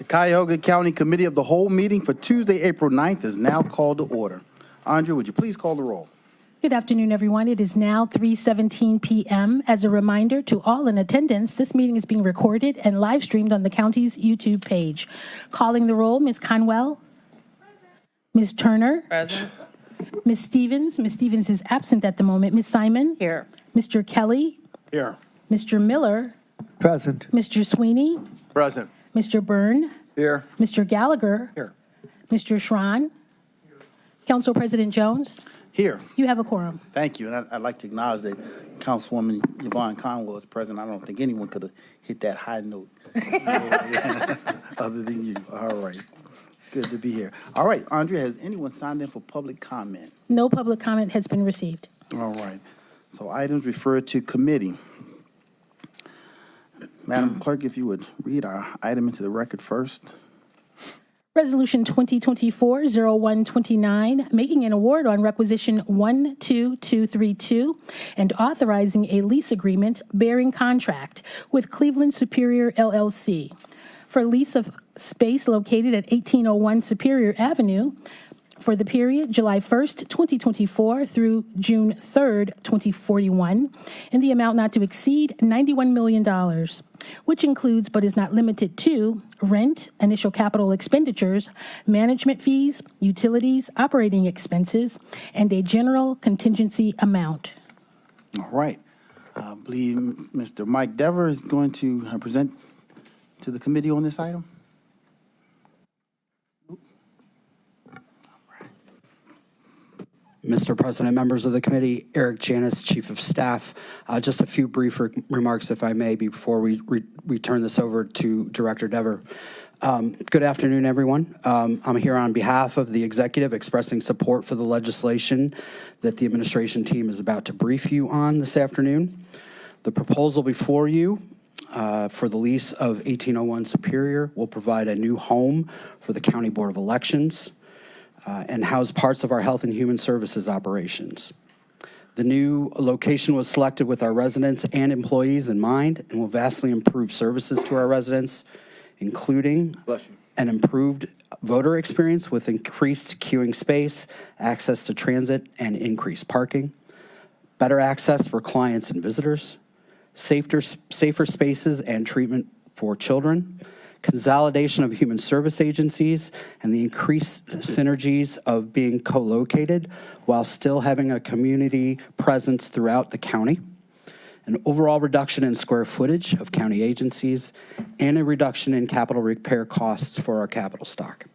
The Cuyahoga County Committee of the Whole meeting for Tuesday, April 9th is now called to order. Andrea, would you please call the roll? Good afternoon, everyone. It is now 3:17 p.m. As a reminder to all in attendance, this meeting is being recorded and live streamed on the county's YouTube page. Calling the roll, Ms. Conwell. Present. Ms. Turner. Present. Ms. Stevens. Ms. Stevens is absent at the moment. Ms. Simon. Here. Mr. Kelly. Here. Mr. Miller. Present. Mr. Sweeney. Present. Mr. Byrne. Here. Mr. Gallagher. Here. Mr. Schron. Council President Jones. Here. You have a quorum. Thank you. And I'd like to acknowledge that Councilwoman Yvonne Conwell is present. I don't think anyone could have hit that high note other than you. All right. Good to be here. All right, Andrea, has anyone signed in for public comment? No public comment has been received. All right. So items referred to committee. Madam Clerk, if you would read our item into the record first. Resolution 2024-0129, making an award on requisition 12232 and authorizing a lease agreement bearing contract with Cleveland Superior LLC for lease of space located at 1801 Superior Avenue for the period July 1st, 2024 through June 3rd, 2041, in the amount not to exceed $91 million, which includes but is not limited to rent, initial capital expenditures, management fees, utilities, operating expenses, and a general contingency amount. All right. I believe Mr. Mike Dever is going to present to the committee on this item. Mr. President, members of the committee, Eric Janis, Chief of Staff. Just a few brief remarks, if I may, before we turn this over to Director Dever. Good afternoon, everyone. I'm here on behalf of the executive expressing support for the legislation that the administration team is about to brief you on this afternoon. The proposal before you for the lease of 1801 Superior will provide a new home for the County Board of Elections and house parts of our Health and Human Services operations. The new location was selected with our residents and employees in mind and will vastly improve services to our residents, including an improved voter experience with increased queuing space, access to transit, and increased parking, better access for clients and visitors, safer spaces and treatment for children, consolidation of human service agencies, and the increased synergies of being co-located while still having a community presence throughout the county, an overall reduction in square footage of county agencies, and a reduction in capital repair costs for our capital stock.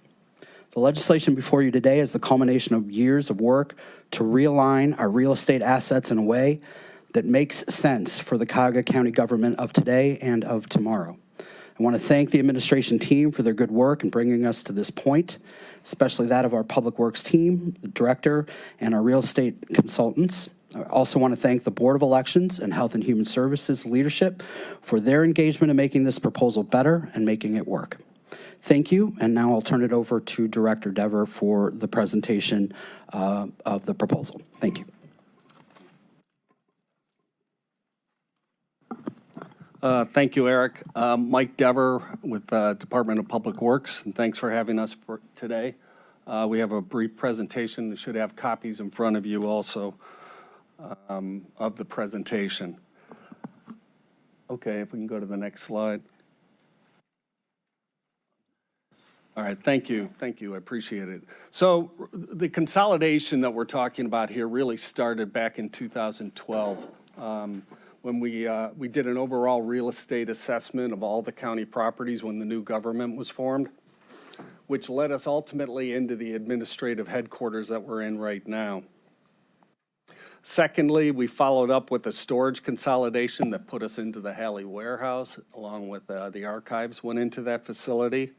The legislation before you today is the culmination of years of work to realign our real estate assets in a way that makes sense for the Cuyahoga County government of today and of tomorrow. I want to thank the administration team for their good work in bringing us to this point, especially that of our Public Works team, the director, and our real estate consultants. I also want to thank the Board of Elections and Health and Human Services leadership for their engagement in making this proposal better and making it work. Thank you, and now I'll turn it over to Director Dever for the presentation of the proposal. Thank you. Thank you, Eric. Mike Dever with Department of Public Works, and thanks for having us for today. We have a brief presentation. You should have copies in front of you also of the presentation. Okay, if we can go to the next slide. All right, thank you. Thank you, I appreciate it. So the consolidation that we're talking about here really started back in 2012. When we did an overall real estate assessment of all the county properties when the new government was formed, which led us ultimately into the administrative headquarters that we're in right now. Secondly, we followed up with a storage consolidation that put us into the Halley warehouse, along with the archives went into that facility.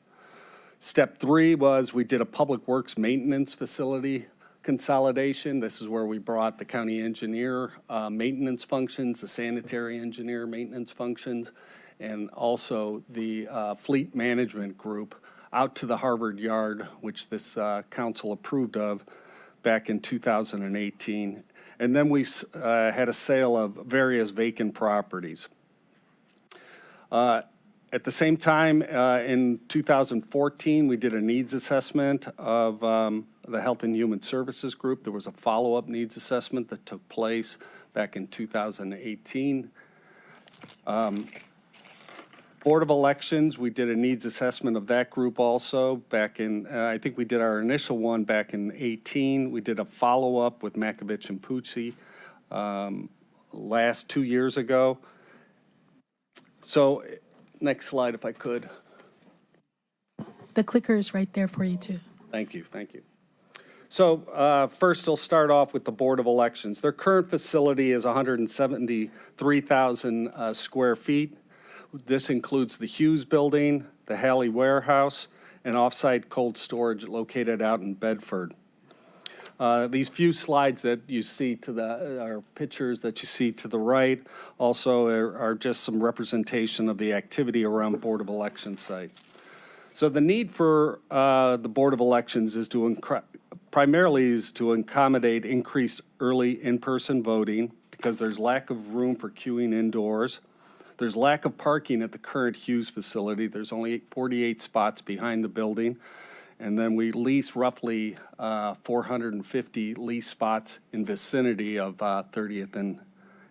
Step 3 was we did a public works maintenance facility consolidation. This is where we brought the county engineer maintenance functions, the sanitary engineer maintenance functions, and also the fleet management group out to the Harvard Yard, which this council approved of back in 2018. And then we had a sale of various vacant properties. At the same time, in 2014, we did a needs assessment of the Health and Human Services Group. There was a follow-up needs assessment that took place back in 2018. Board of Elections, we did a needs assessment of that group also back in, I think we did our initial one back in 18. We did a follow-up with Makovich and Pucci last 2 years ago. So next slide, if I could. The clicker is right there for you, too. Thank you, thank you. So first, I'll start off with the Board of Elections. Their current facility is 173,000 square feet. This includes the Hughes Building, the Halley Warehouse, and off-site cold storage located out in Bedford. These few slides that you see to the, or pictures that you see to the right also are just some representation of the activity around Board of Elections site. So the need for the Board of Elections is primarily is to accommodate increased early in-person voting because there's lack of room for queuing indoors. There's lack of parking at the current Hughes facility. There's only 48 spots behind the building. And then we lease roughly 450 lease spots in vicinity of 30th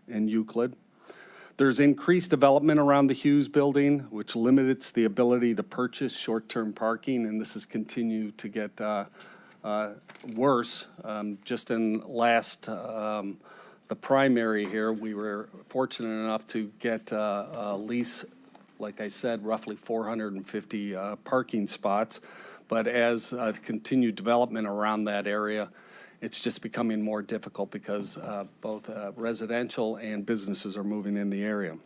and Euclid. There's increased development around the Hughes building, which limits the ability to purchase short-term parking, and this has continued to get worse. Just in last, the primary here, we were fortunate enough to get a lease, like I said, roughly 450 parking spots. But as continued development around that area, it's just becoming more difficult because both residential and businesses are moving in the area.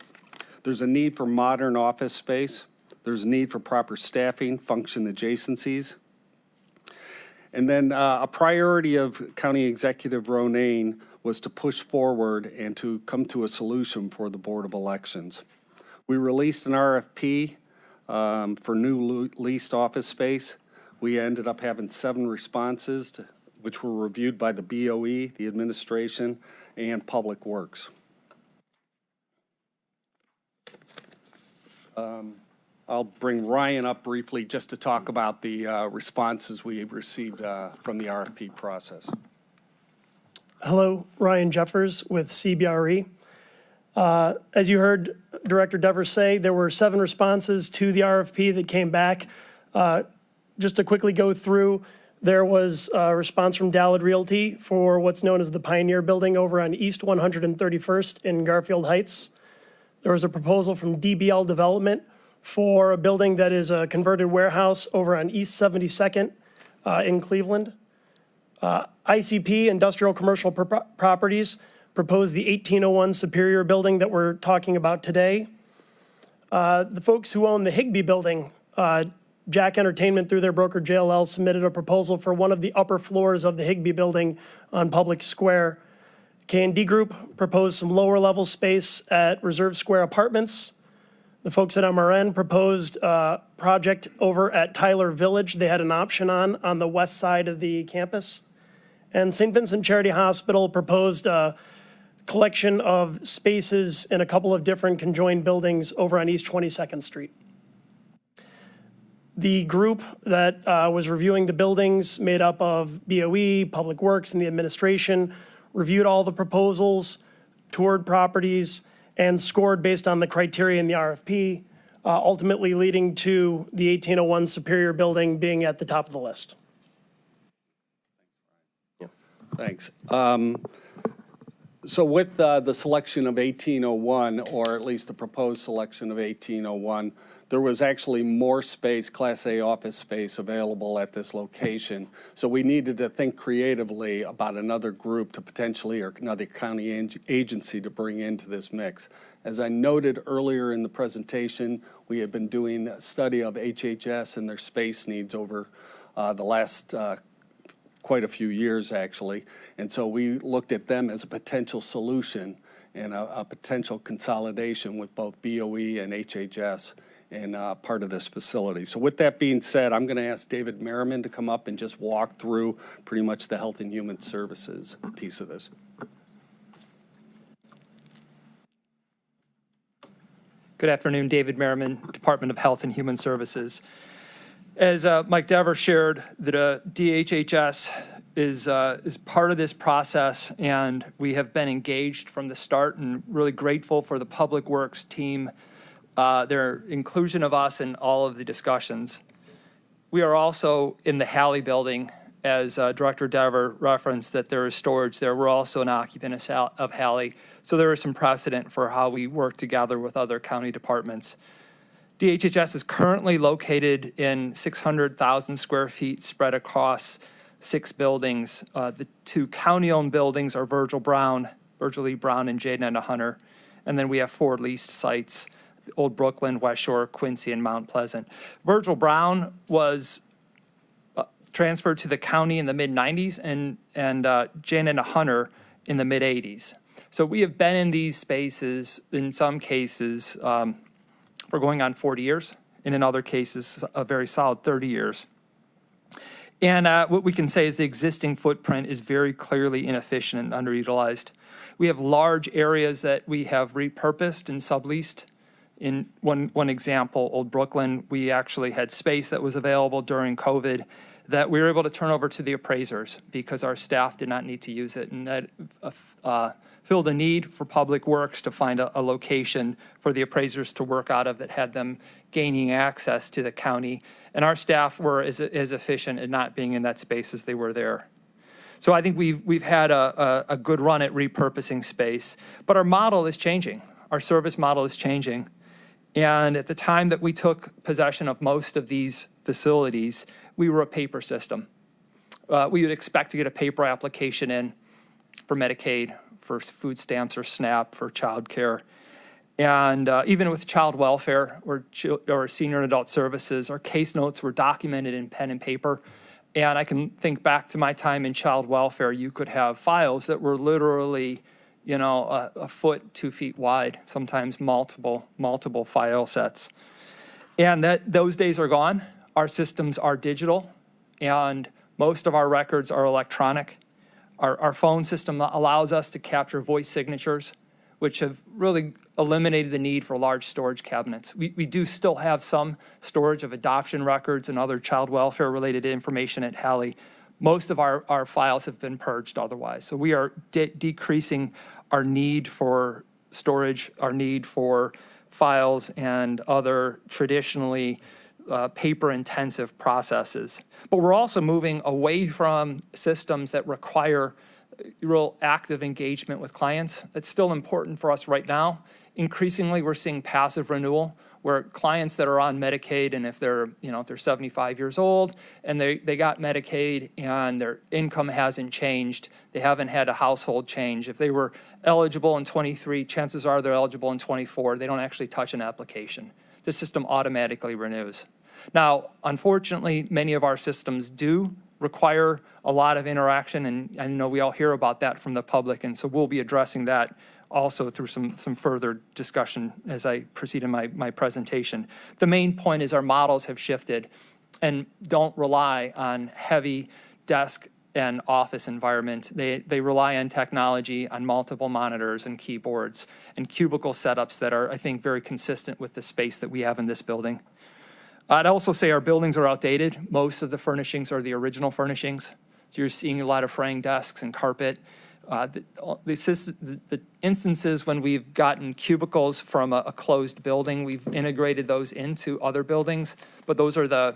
There's a need for modern office space. There's a need for proper staffing, function adjacencies. And then a priority of County Executive Ronayne was to push forward and to come to a solution for the Board of Elections. We released an RFP for new leased office space. We ended up having 7 responses, which were reviewed by the BOE, the administration, and Public Works. I'll bring Ryan up briefly just to talk about the responses we received from the RFP process. Hello, Ryan Jeffers with CBRE. As you heard Director Devers say, there were 7 responses to the RFP that came back. Just to quickly go through, there was a response from Dallad Realty for what's known as the Pioneer Building over on East 131st in Garfield Heights. There was a proposal from DBL Development for a building that is a converted warehouse over on East 72nd in Cleveland. ICP, Industrial Commercial Properties, proposed the 1801 Superior Building that we're talking about today. The folks who own the Higbee Building, Jack Entertainment through their broker JLL submitted a proposal for one of the upper floors of the Higbee Building on Public Square. K&D Group proposed some lower level space at Reserve Square Apartments. The folks at MRN proposed a project over at Tyler Village. They had an option on the west side of the campus. And St. Vincent Charity Hospital proposed a collection of spaces in a couple of different conjoined buildings over on East 22nd Street. The group that was reviewing the buildings, made up of BOE, Public Works, and the administration, reviewed all the proposals, toured properties, and scored based on the criteria in the RFP, ultimately leading to the 1801 Superior Building being at the top of the list. Thanks. So with the selection of 1801, or at least the proposed selection of 1801, there was actually more space, Class A office space, available at this location. So we needed to think creatively about another group to potentially, or another county agency to bring into this mix. As I noted earlier in the presentation, we had been doing a study of HHS and their space needs over the last quite a few years, actually. And so we looked at them as a potential solution and a potential consolidation with both BOE and HHS in part of this facility. So with that being said, I'm going to ask David Merriman to come up and just walk through pretty much the Health and Human Services piece of this. Good afternoon, David Merriman, Department of Health and Human Services. As Mike Dever shared, the DHHS is part of this process, and we have been engaged from the start and really grateful for the Public Works team, their inclusion of us in all of the discussions. We are also in the Halley building, as Director Dever referenced, that there is storage there. We're also an occupant of Halley, so there is some precedent for how we work together with other county departments. DHHS is currently located in 600,000 square feet spread across 6 buildings. The 2 county-owned buildings are Virgil E. Brown, and Jaden Hunter. And then we have 4 leased sites, Old Brooklyn, West Shore, Quincy, and Mount Pleasant. Virgil Brown was transferred to the county in the mid-90s and Jaden Hunter in the mid-80s. So we have been in these spaces, in some cases, for going on 40 years, and in other cases, a very solid 30 years. And what we can say is the existing footprint is very clearly inefficient and underutilized. We have large areas that we have repurposed and subleased. In one example, Old Brooklyn, we actually had space that was available during COVID that we were able to turn over to the appraisers because our staff did not need to use it. And that filled a need for Public Works to find a location for the appraisers to work out of that had them gaining access to the county. And our staff were as efficient at not being in that space as they were there. So I think we've had a good run at repurposing space, but our model is changing. Our service model is changing. And at the time that we took possession of most of these facilities, we were a paper system. We would expect to get a paper application in for Medicaid, for food stamps or SNAP, for child care. And even with child welfare or senior and adult services, our case notes were documented in pen and paper. And I can think back to my time in child welfare. You could have files that were literally, a foot, 2 feet wide, sometimes multiple file sets. And those days are gone. Our systems are digital, and most of our records are electronic. Our phone system allows us to capture voice signatures, which have really eliminated the need for large storage cabinets. We do still have some storage of adoption records and other child welfare-related information at Halley. Most of our files have been purged otherwise. So we are decreasing our need for storage, our need for files, and other traditionally paper-intensive processes. But we're also moving away from systems that require real active engagement with clients. That's still important for us right now. Increasingly, we're seeing passive renewal, where clients that are on Medicaid, and if they're 75 years old and they got Medicaid and their income hasn't changed, they haven't had a household change. If they were eligible in 23, chances are they're eligible in 24. They don't actually touch an application. The system automatically renews. Now, unfortunately, many of our systems do require a lot of interaction, and I know we all hear about that from the public, and so we'll be addressing that also through some further discussion as I proceed in my presentation. The main point is our models have shifted and don't rely on heavy desk and office environment. They rely on technology, on multiple monitors and keyboards and cubicle setups that are, I think, very consistent with the space that we have in this building. I'd also say our buildings are outdated. Most of the furnishings are the original furnishings. So you're seeing a lot of fraying desks and carpet. The instances when we've gotten cubicles from a closed building, we've integrated those into other buildings, but those are the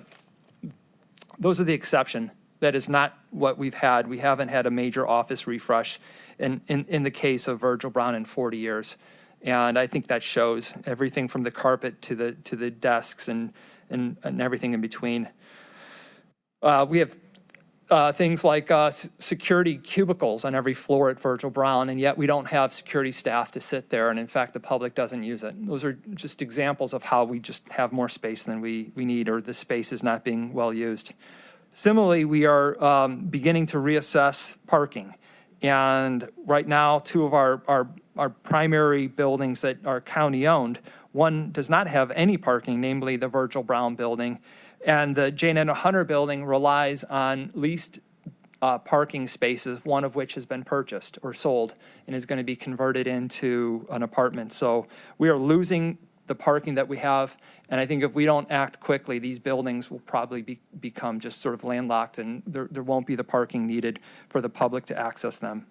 exception. That is not what we've had. We haven't had a major office refresh in the case of Virgil Brown in 40 years. And I think that shows everything from the carpet to the desks and everything in between. We have things like security cubicles on every floor at Virgil Brown, and yet we don't have security staff to sit there, and in fact, the public doesn't use it. Those are just examples of how we just have more space than we need, or the space is not being well used. Similarly, we are beginning to reassess parking, and right now, 2 of our primary buildings that are county-owned, one does not have any parking, namely the Virgil Brown building, and the Jane Hunter building relies on leased parking spaces, one of which has been purchased or sold and is going to be converted into an apartment. So we are losing the parking that we have. And I think if we don't act quickly, these buildings will probably become just sort of landlocked, and there won't be the parking needed for the public to access them.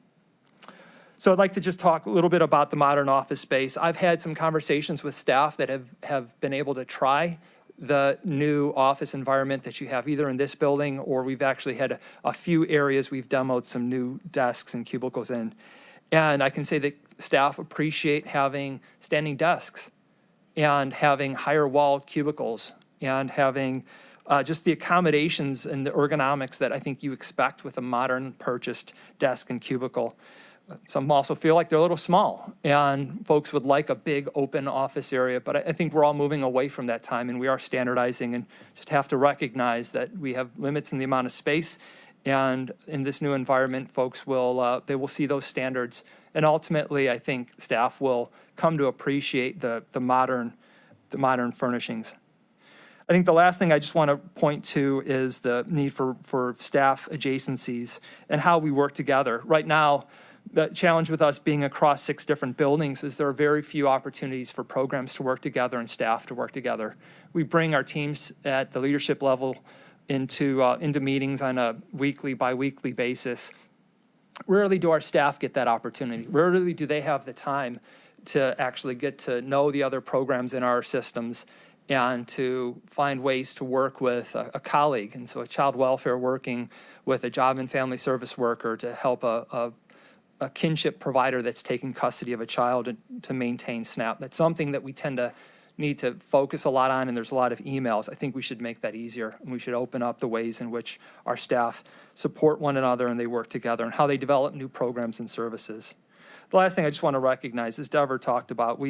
So I'd like to just talk a little bit about the modern office space. I've had some conversations with staff that have been able to try the new office environment that you have either in this building, or we've actually had a few areas we've demoed some new desks and cubicles in. And I can say that staff appreciate having standing desks and having higher wall cubicles and having just the accommodations and the ergonomics that I think you expect with a modern purchased desk and cubicle. Some also feel like they're a little small, and folks would like a big open office area, but I think we're all moving away from that time, and we are standardizing and just have to recognize that we have limits in the amount of space, and in this new environment, folks will, they will see those standards, and ultimately, I think staff will come to appreciate the modern furnishings. I think the last thing I just want to point to is the need for staff adjacencies and how we work together. Right now, the challenge with us being across 6 different buildings is there are very few opportunities for programs to work together and staff to work together. We bring our teams at the leadership level into meetings on a weekly, bi-weekly basis. Rarely do our staff get that opportunity. Rarely do they have the time to actually get to know the other programs in our systems and to find ways to work with a colleague. And so a child welfare working with a job and family service worker to help a kinship provider that's taking custody of a child to maintain SNAP. That's something that we tend to need to focus a lot on, and there's a lot of emails. I think we should make that easier, and we should open up the ways in which our staff support one another and they work together and how they develop new programs and services. The last thing I just want to recognize, as Dever talked about,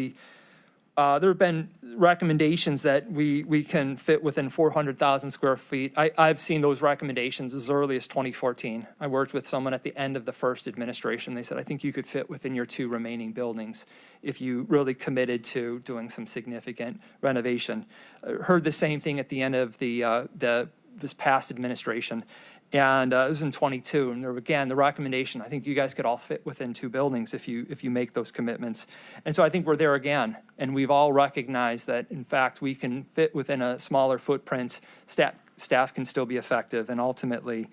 there have been recommendations that we can fit within 400,000 square feet. I've seen those recommendations as early as 2014. I worked with someone at the end of the first administration. They said, I think you could fit within your 2 remaining buildings if you really committed to doing some significant renovation. I heard the same thing at the end of this past administration. And it was in 22, and there again, the recommendation, I think you guys could all fit within 2 buildings if you make those commitments. And so I think we're there again, and we've all recognized that, in fact, we can fit within a smaller footprint, staff can still be effective, and ultimately,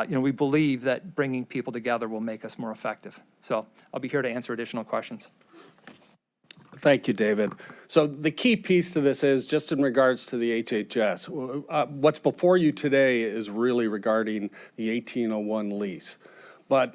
we believe that bringing people together will make us more effective. So I'll be here to answer additional questions. Thank you, David. So the key piece to this is just in regards to the HHS. What's before you today is really regarding the 1801 lease. But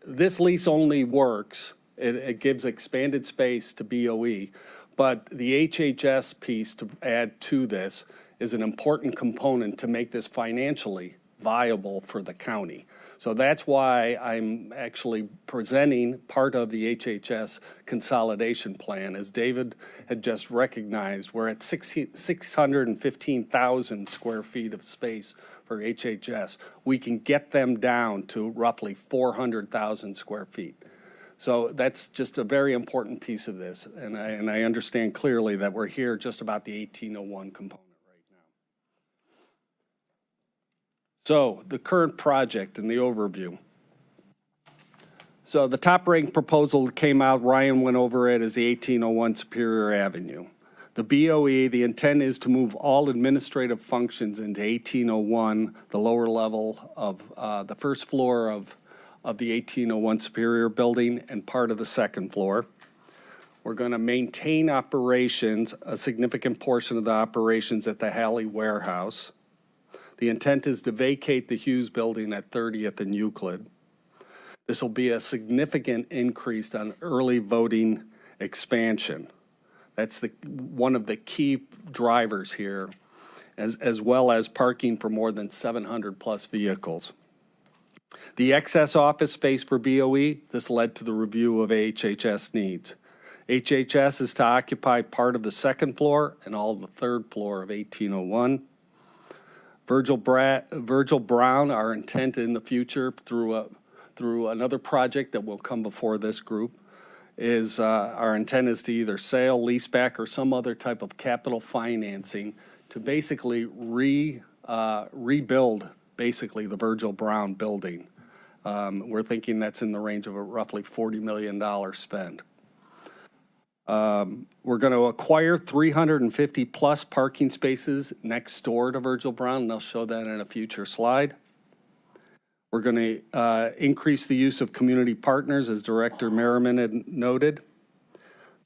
this lease only works, it gives expanded space to BOE, but the HHS piece to add to this is an important component to make this financially viable for the county. So that's why I'm actually presenting part of the HHS consolidation plan. As David had just recognized, we're at 615,000 square feet of space for HHS. We can get them down to roughly 400,000 square feet. So that's just a very important piece of this. And I understand clearly that we're here just about the 1801 component. So the current project and the overview. So the top ranked proposal that came out, Ryan went over it, is the 1801 Superior Avenue. The BOE, the intent is to move all administrative functions into 1801, the lower level of the first floor of the 1801 Superior building and part of the second floor. We're going to maintain operations, a significant portion of the operations at the Halley Warehouse. The intent is to vacate the Hughes building at 30th and Euclid. This will be a significant increase on early voting expansion. That's one of the key drivers here, as well as parking for more than 700 plus vehicles. The excess office space for BOE, this led to the review of HHS needs. HHS is to occupy part of the second floor and all of the third floor of 1801. Virgil Brown, our intent in the future through another project that will come before this group, is our intent is to either sale, lease back, or some other type of capital financing to basically rebuild basically the Virgil Brown building. We're thinking that's in the range of a roughly $40 million spend. We're going to acquire 350 plus parking spaces next door to Virgil Brown, and I'll show that in a future slide. We're going to increase the use of community partners, as Director Merriman had noted.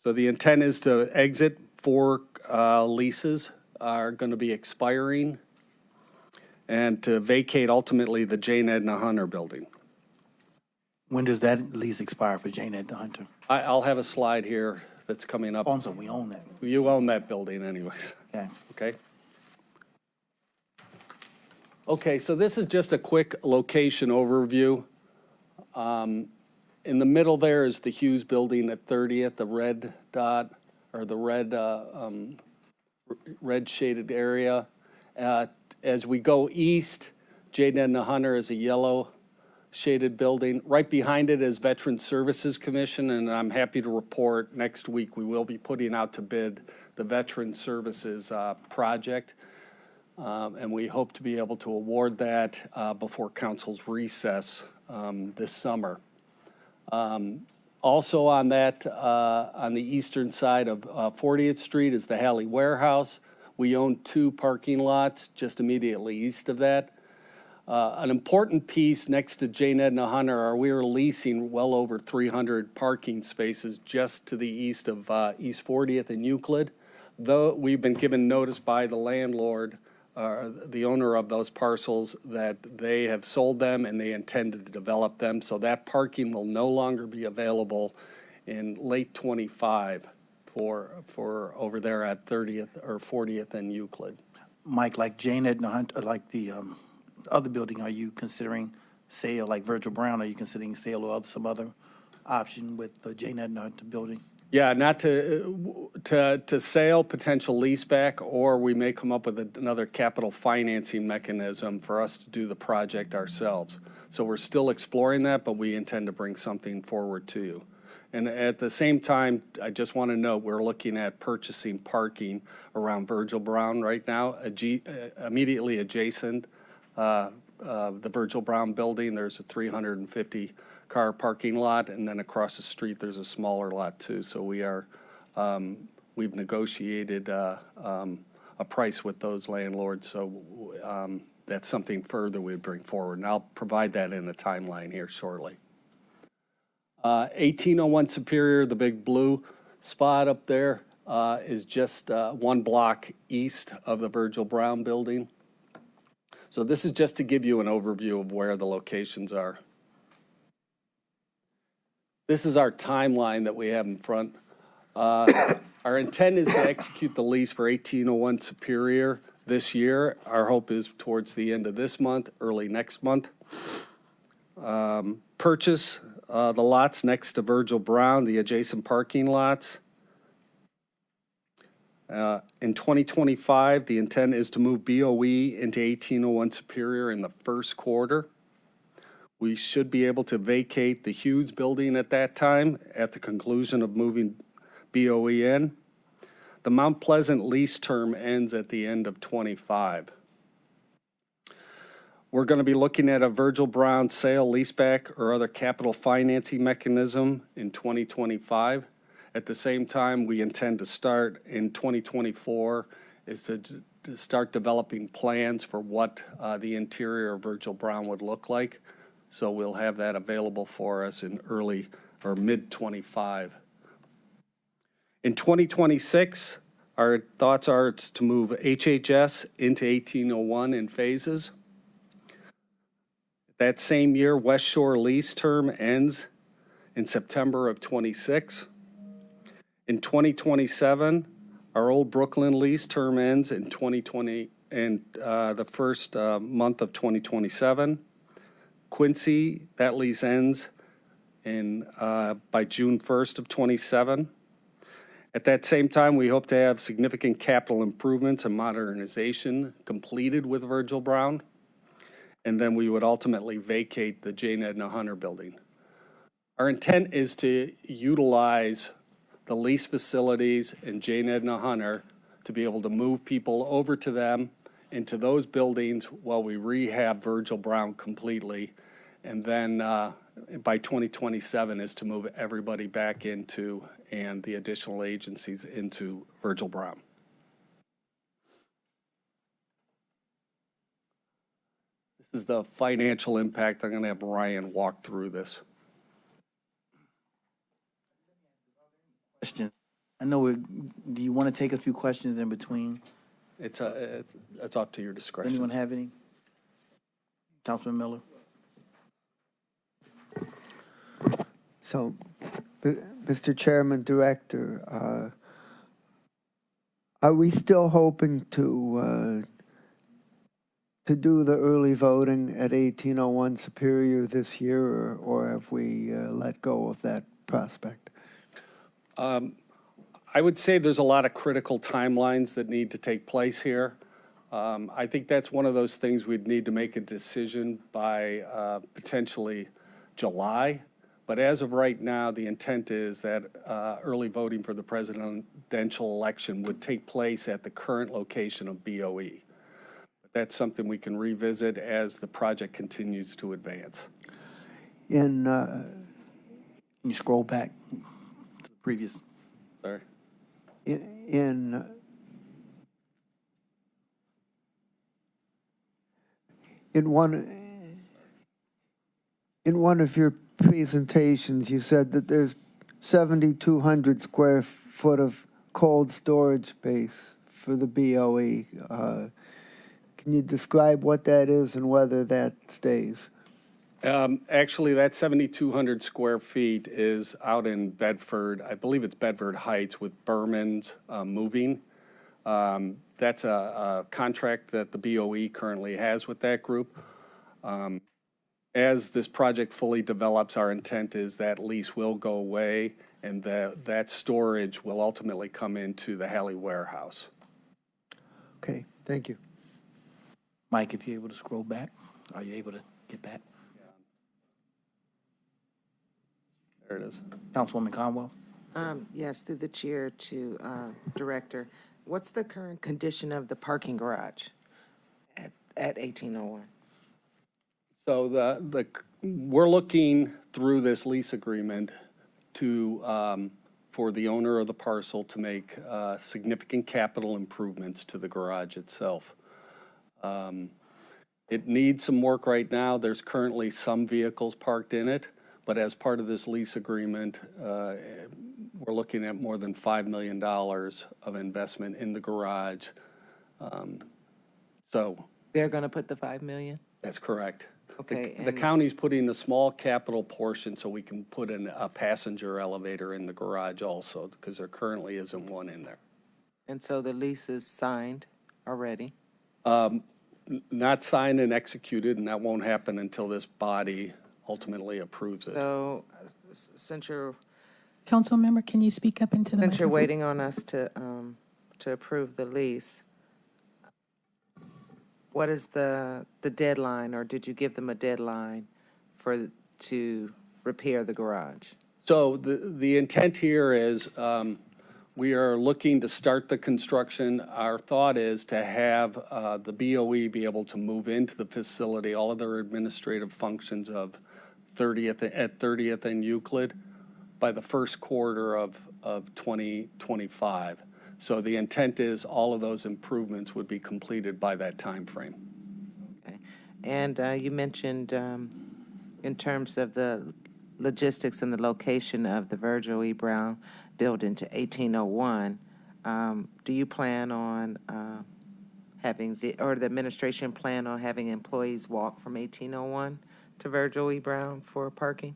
So the intent is to exit 4 leases are going to be expiring and to vacate ultimately the Jane Edna Hunter building. When does that lease expire for Jane Edna Hunter? I'll have a slide here that's coming up. Oh, so we own that. You own that building anyways. Okay. Okay. Okay, so this is just a quick location overview. In the middle there is the Hughes building at 30th, the red dot, or the red shaded area. As we go east, Jane Edna Hunter is a yellow shaded building. Right behind it is Veterans Services Commission, and I'm happy to report next week we will be putting out to bid the Veterans Services project. And we hope to be able to award that before council's recess this summer. Also on that, on the eastern side of 40th Street is the Halley Warehouse. We own 2 parking lots just immediately east of that. An important piece next to Jane Edna Hunter are we are leasing well over 300 parking spaces just to the east of East 40th and Euclid. Though we've been given notice by the landlord, the owner of those parcels, that they have sold them and they intended to develop them. So that parking will no longer be available in late 25 for over there at 30th or 40th and Euclid. Mike, like Jane Edna Hunter, like the other building, are you considering sale, like Virgil Brown, are you considering sale or some other option with the Jane Edna Hunter building? Yeah, not to sale, potential lease back, or we may come up with another capital financing mechanism for us to do the project ourselves. So we're still exploring that, but we intend to bring something forward to you. And at the same time, I just want to note, we're looking at purchasing parking around Virgil Brown right now, immediately adjacent the Virgil Brown building. There's a 350 car parking lot, and then across the street there's a smaller lot too. So we are we've negotiated a price with those landlords. So that's something further we'd bring forward, and I'll provide that in a timeline here shortly. 1801 Superior, the big blue spot up there, is just 1 block east of the Virgil Brown building. So this is just to give you an overview of where the locations are. This is our timeline that we have in front. Our intent is to execute the lease for 1801 Superior this year. Our hope is towards the end of this month, early next month. Purchase the lots next to Virgil Brown, the adjacent parking lots. In 2025, the intent is to move BOE into 1801 Superior in the first quarter. We should be able to vacate the Hughes building at that time at the conclusion of moving BOE in. The Mount Pleasant lease term ends at the end of 25. We're going to be looking at a Virgil Brown sale, leaseback, or other capital financing mechanism in 2025. At the same time, we intend to start in 2024 is to start developing plans for what the interior of Virgil Brown would look like. So we'll have that available for us in early or mid-25. In 2026, our thoughts are it's to move HHS into 1801 in phases. That same year, West Shore lease term ends in September of 26. In 2027, our Old Brooklyn lease term ends in 2020 and the first month of 2027. Quincy, that lease ends in by June 1st of 27. At that same time, we hope to have significant capital improvements and modernization completed with Virgil Brown. And then we would ultimately vacate the Jane Edna Hunter building. Our intent is to utilize the lease facilities in Jane Edna Hunter to be able to move people over to them into those buildings while we rehab Virgil Brown completely. And then by 2027 is to move everybody back into, and the additional agencies into Virgil Brown. This is the financial impact. I'm going to have Ryan walk through this. Question. I know do you want to take a few questions in between? It's up to your discretion. Anyone have any? Councilman Miller? So, Mr. Chairman, Director, are we still hoping to do the early voting at 1801 Superior this year, or have we let go of that prospect? I would say there's a lot of critical timelines that need to take place here. I think that's one of those things we'd need to make a decision by potentially July. But as of right now, the intent is that early voting for the presidential election would take place at the current location of BOE. That's something we can revisit as the project continues to advance. In Can you scroll back to the previous? Sorry. in one of your presentations, you said that there's 7,200 square foot of cold storage space for the BOE. Can you describe what that is and whether that stays? Actually, that 7,200 square feet is out in Bedford. I believe it's Bedford Heights with Berman's Moving. That's a contract that the BOE currently has with that group. As this project fully develops, our intent is that lease will go away and that storage will ultimately come into the Halley warehouse. Okay, thank you. Mike, if you're able to scroll back, are you able to get back? There it is. Councilwoman Conwell? Yes, through the chair to Director. What's the current condition of the parking garage at 1801? So we're looking through this lease agreement to for the owner of the parcel to make significant capital improvements to the garage itself. It needs some work right now. There's currently some vehicles parked in it, but as part of this lease agreement, we're looking at more than $5 million of investment in the garage. So They're going to put the 5 million? that's correct. Okay, The and- county's putting a small capital portion so we can put in a passenger elevator in the garage also, because there currently isn't one in there. And so the lease is signed already? Not signed and executed, and that won't happen until this body ultimately approves it. So since you're Council member, can you speak up into the Since you're microphone? waiting on us to approve the lease, what is the deadline, or did you give them a deadline to repair the garage? So the intent here is we are looking to start the construction. Our thought is to have the BOE be able to move into the facility, all of their administrative functions of 30th and Euclid by the first quarter of 2025. So the intent is all of those improvements would be completed by that time frame. Okay. And you mentioned in terms of the logistics and the location of the Virgil E. Brown building to 1801, do you plan on having the administration plan on having employees walk from 1801 to Virgil E. Brown for parking?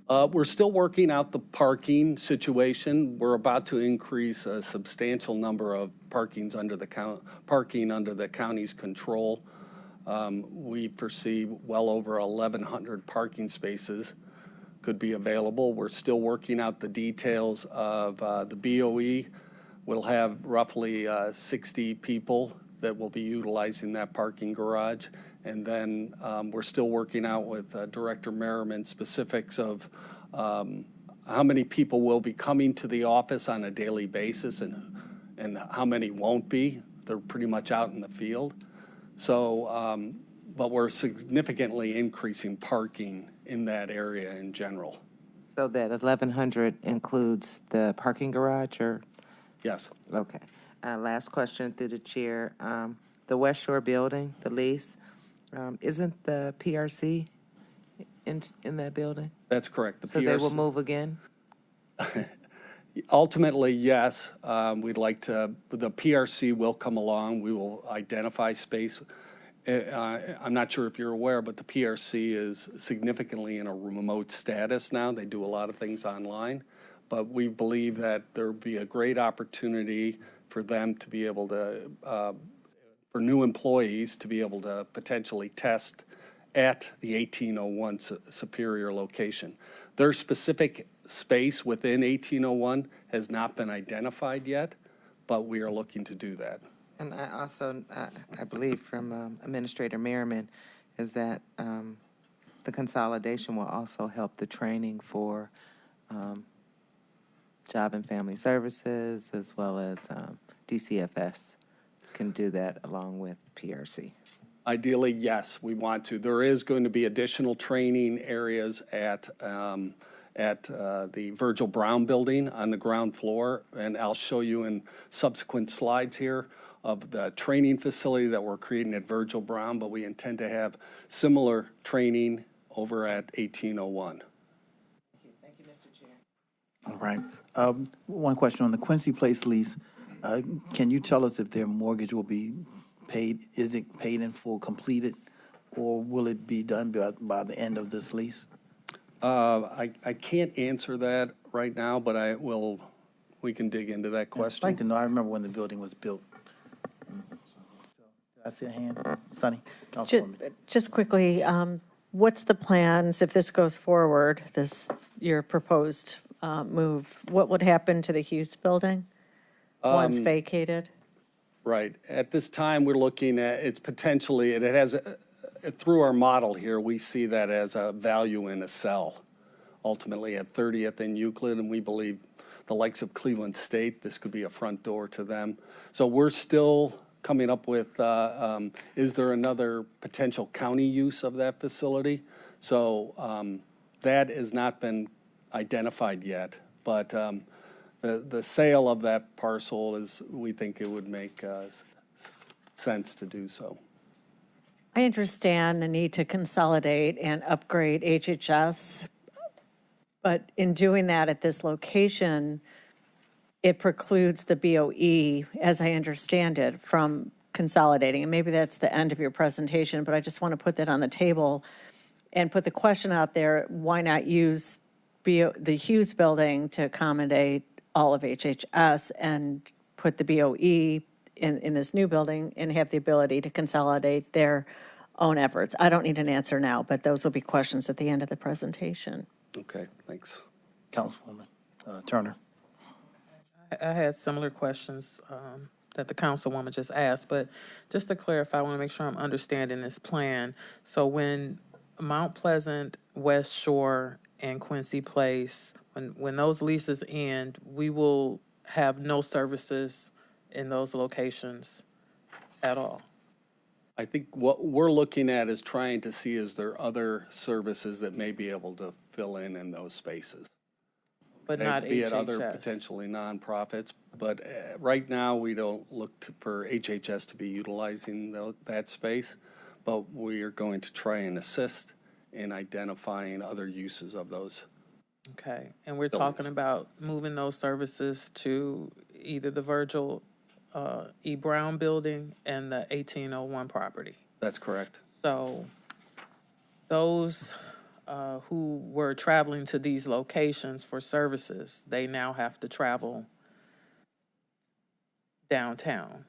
We're still working out the parking situation. We're about to increase a substantial number of parking under the county's control. We foresee well over 1,100 parking spaces could be available. We're still working out the details of the BOE. We'll have roughly 60 people that will be utilizing that parking garage. And then we're still working out with Director Merriman specifics of how many people will be coming to the office on a daily basis and how many won't be. They're pretty much out in the field. So, but we're significantly increasing parking in that area in general. So that 1,100 includes the parking garage, or? Yes. Okay. Last question through the chair. The West Shore building, the lease, isn't the PRC in that building? That's correct. The So they will PRC move again? Ultimately, yes. We'd like to, the PRC will come along. We will identify space. I'm not sure if you're aware, but the PRC is significantly in a remote status now. They do a lot of things online. But we believe that there would be a great opportunity for them to be able to, for new employees to be able to potentially test at the 1801 Superior location. Their specific space within 1801 has not been identified yet, but we are looking to do that. And I also, I believe from Administrator Merriman, is that the consolidation will also help the training for Job and Family Services, as well as DCFS can do that along with PRC. Ideally, yes, we want to. There is going to be additional training areas at the Virgil Brown building on the ground floor, and I'll show you in subsequent slides here of the training facility that we're creating at Virgil Brown, but we intend to have similar training over at 1801. Thank you, Mr. Chair. All right. One question on the Quincy Place lease. Can you tell us if their mortgage will be paid, is it paid in full, completed, or will it be done by the end of this lease? I can't answer that right now, but we can dig into that I'd question. like to know, I remember when the building was built. Did I see a hand? Sonny? Councilwoman. Just quickly, what's the plans if this goes forward, your proposed move? What would happen to the Hughes building once vacated? Right. At this time, we're looking at, it's potentially, it has, through our model here, we see that as a value in a cell, ultimately at 30th and Euclid, and we believe the likes of Cleveland State, this could be a front door to them. So we're still coming up with, is there another potential county use of that facility? So that has not been identified yet, but the sale of that parcel is, we think it would make sense to do so. I understand the need to consolidate and upgrade HHS, but in doing that at this location, it precludes the BOE, as I understand it, from consolidating. And maybe that's the end of your presentation, but I just want to put that on the table and put the question out there, why not use the Hughes building to accommodate all of HHS and put the BOE in this new building and have the ability to consolidate their own efforts? I don't need an answer now, but those will be questions at the end of the presentation. Okay, thanks. Councilwoman Turner. I had similar questions that the councilwoman just asked, but just to clarify, I want to make sure I'm understanding this plan. So when Mount Pleasant, West Shore, and Quincy Place, when those leases end, we will have no services in those locations at all? I think what we're looking at is trying to see is there other services that may be able to fill in those spaces. But not be HHS? it other potentially nonprofits, but right now we don't look for HHS to be utilizing that space, but we are going to try and assist in identifying other uses of those. Okay, and we're buildings. talking about moving those services to either the Virgil E. Brown building and the 1801 property. That's correct. So those who were traveling to these locations for services, they now have to travel downtown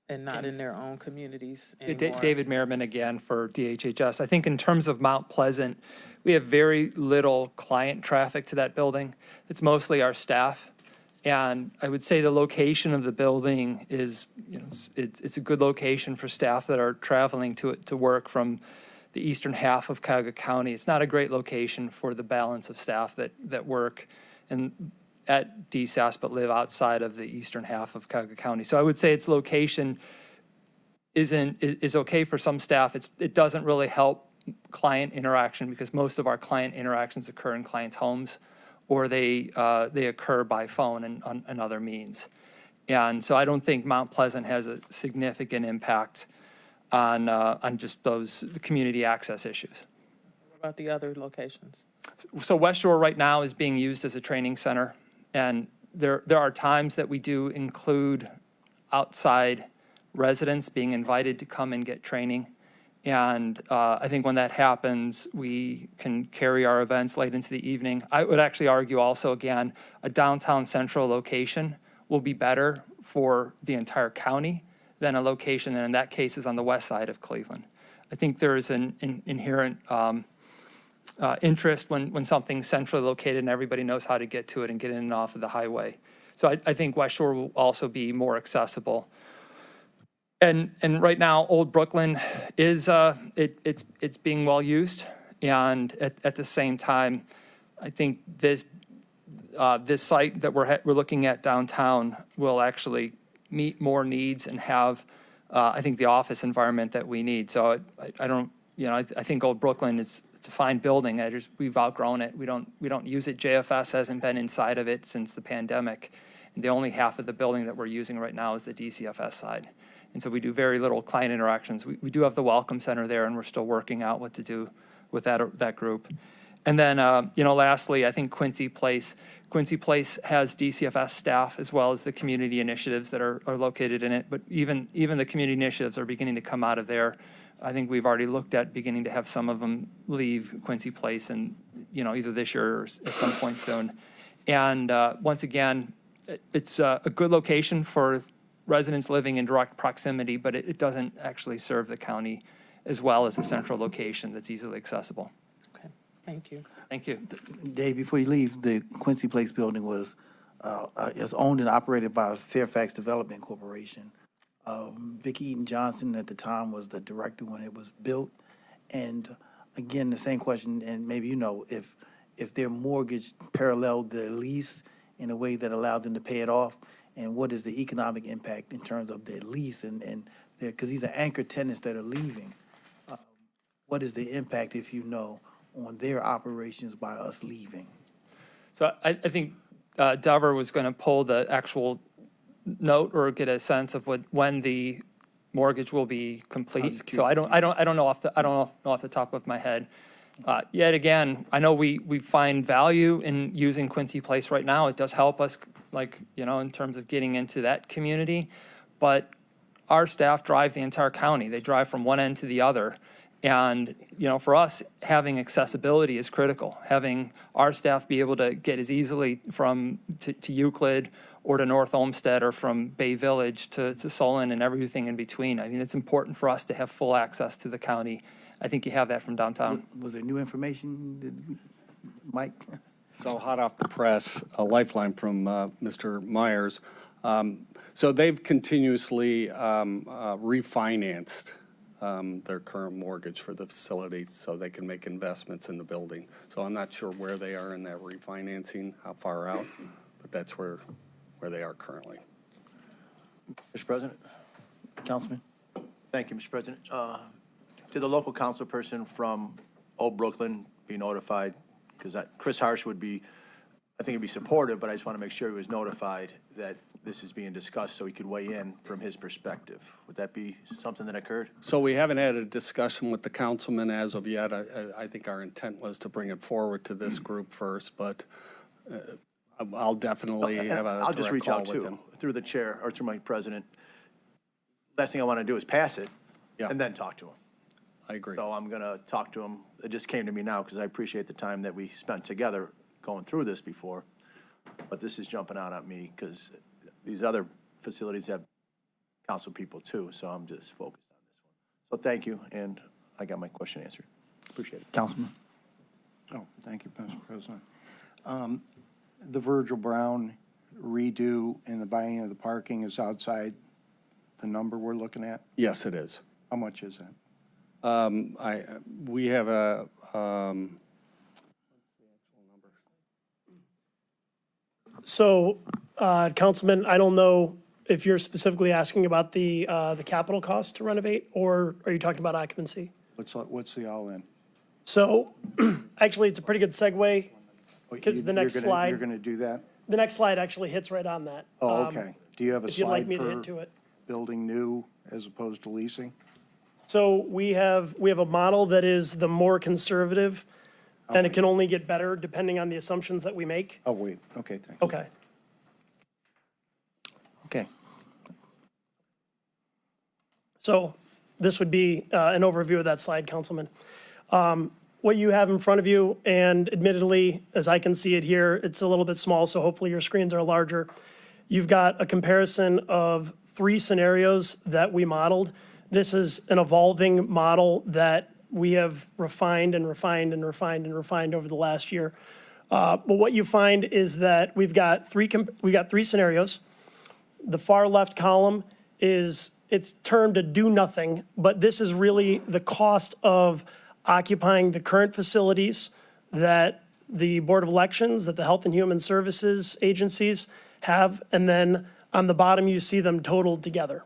and not in their own communities anymore. David Merriman again for DHHS. I think in terms of Mount Pleasant, we have very little client traffic to that building. It's mostly our staff. And I would say the location of the building is, it's a good location for staff that are traveling to work from the eastern half of Cuyahoga County. It's not a great location for the balance of staff that work at DSAS but live outside of the eastern half of Cuyahoga County. So I would say its location is okay for some staff. It doesn't really help client interaction, because most of our client interactions occur in clients' homes, or they occur by phone and other means. And so I don't think Mount Pleasant has a significant impact on just the community access issues. What about the other locations? So West Shore right now is being used as a training center, and there are times that we do include outside residents being invited to come and get training. And I think when that happens, we can carry our events late into the evening. I would actually argue also, again, a downtown central location will be better for the entire county than a location that in that case is on the west side of Cleveland. I think there is an inherent interest when something's centrally located and everybody knows how to get to it and get in and off of the highway. So I think West Shore will also be more accessible. And right now, Old Brooklyn is it's being well used, and at the same time, I think this site that we're looking at downtown will actually meet more needs and have I think the office environment that we need. So I don't, I think Old Brooklyn it's a fine building. We've outgrown it. We don't use it. JFS hasn't been inside of it since the pandemic, and the only half of the building that we're using right now is the DCFS side. And so we do very little client interactions. We do have the Welcome Center there, and we're still working out what to do with that group. And then, lastly, I think Quincy Place has DCFS staff as well as the community initiatives that are located in it. But even the community initiatives are beginning to come out of there. I think we've already looked at beginning to have some of them leave Quincy Place, and either this year or at some point soon. And once again, it's a good location for residents living in direct proximity, but it doesn't actually serve the county as well as a central location that's easily accessible. Okay, thank you. Thank you. Dave, before you leave, the Quincy Place building is owned and operated by Fairfax Development Corporation. Vicki Eaton Johnson at the time was the director when it was built. And again, the same question, and maybe if their mortgage paralleled their lease in a way that allowed them to pay it off, and what is the economic impact in terms of their lease and because these are anchor tenants that are leaving. What is the impact, if on their operations by us leaving? So I think Dover was going to pull the actual note or get a sense of when the mortgage will be complete. So I don't know off the top of my head. Yet again, I know we find value in using Quincy Place right now. It does help us, in terms of getting into that community. But our staff drive the entire county. They drive from one end to the other. And, for us, having accessibility is critical. Having our staff be able to get as easily to Euclid or to North Olmsted or from Bay Village to Solon and everything in between. I mean, it's important for us to have full access to the county. I think you have that from downtown. Was there new information, Mike? So hot off the press, a lifeline from Mr. Myers. So they've continuously refinanced their current mortgage for the facility so they can make investments in the building. So I'm not sure where they are in that refinancing, how far out, but that's where they are currently. Mr. President? Councilman? Thank you, Mr. President. To the local council person from Old Brooklyn be notified, because Chris Harsh would be, I think he'd be supportive, but I just want to make sure he was notified that this is being discussed so he could weigh in from his perspective. Would that be something that occurred? So we haven't had a discussion with the councilman as of yet. I think our intent was to bring it forward to this group first, but I'll definitely have a I'll just direct reach call out with too, him. through the chair or through my president. Last thing I want to do is pass it and then talk to him. I agree. So I'm going to talk to him. It just came to me now because I appreciate the time that we spent together going through this before. But this is jumping out at me because these other facilities have council people too. So I'm just focused on this one. So thank you. And I got my question answered. Appreciate it. Councilman? Oh, thank you, Mr. President. The Virgil Brown redo and the buying of the parking is outside the number we're looking at? Yes, it is. How much is that? We have a, So, Councilman, I don't know if you're specifically asking about the capital cost to renovate, or are you talking about occupancy? What's the all-in? So actually, it's a pretty good segue. Oh, Because the next You're slide, going to do that? the next slide actually hits right on that. Oh, okay. Do you have a If you'd like slide me to for hit to it. building new as opposed to leasing? So we have a model that is the more conservative, and it can only get better depending on the assumptions that we make. Oh, wait, okay, thank you. Okay. Okay. So this would be an overview of that slide, Councilman. What you have in front of you, and admittedly, as I can see it here, it's a little bit small, so hopefully your screens are larger. You've got a comparison of 3 scenarios that we modeled. This is an evolving model that we have refined and refined and refined and refined over the last year. But what you find is that we've got 3 scenarios. The far left column it's termed a do nothing, but this is really the cost of occupying the current facilities that the Board of Elections, that the Health and Human Services agencies have, and then on the bottom you see them totaled together.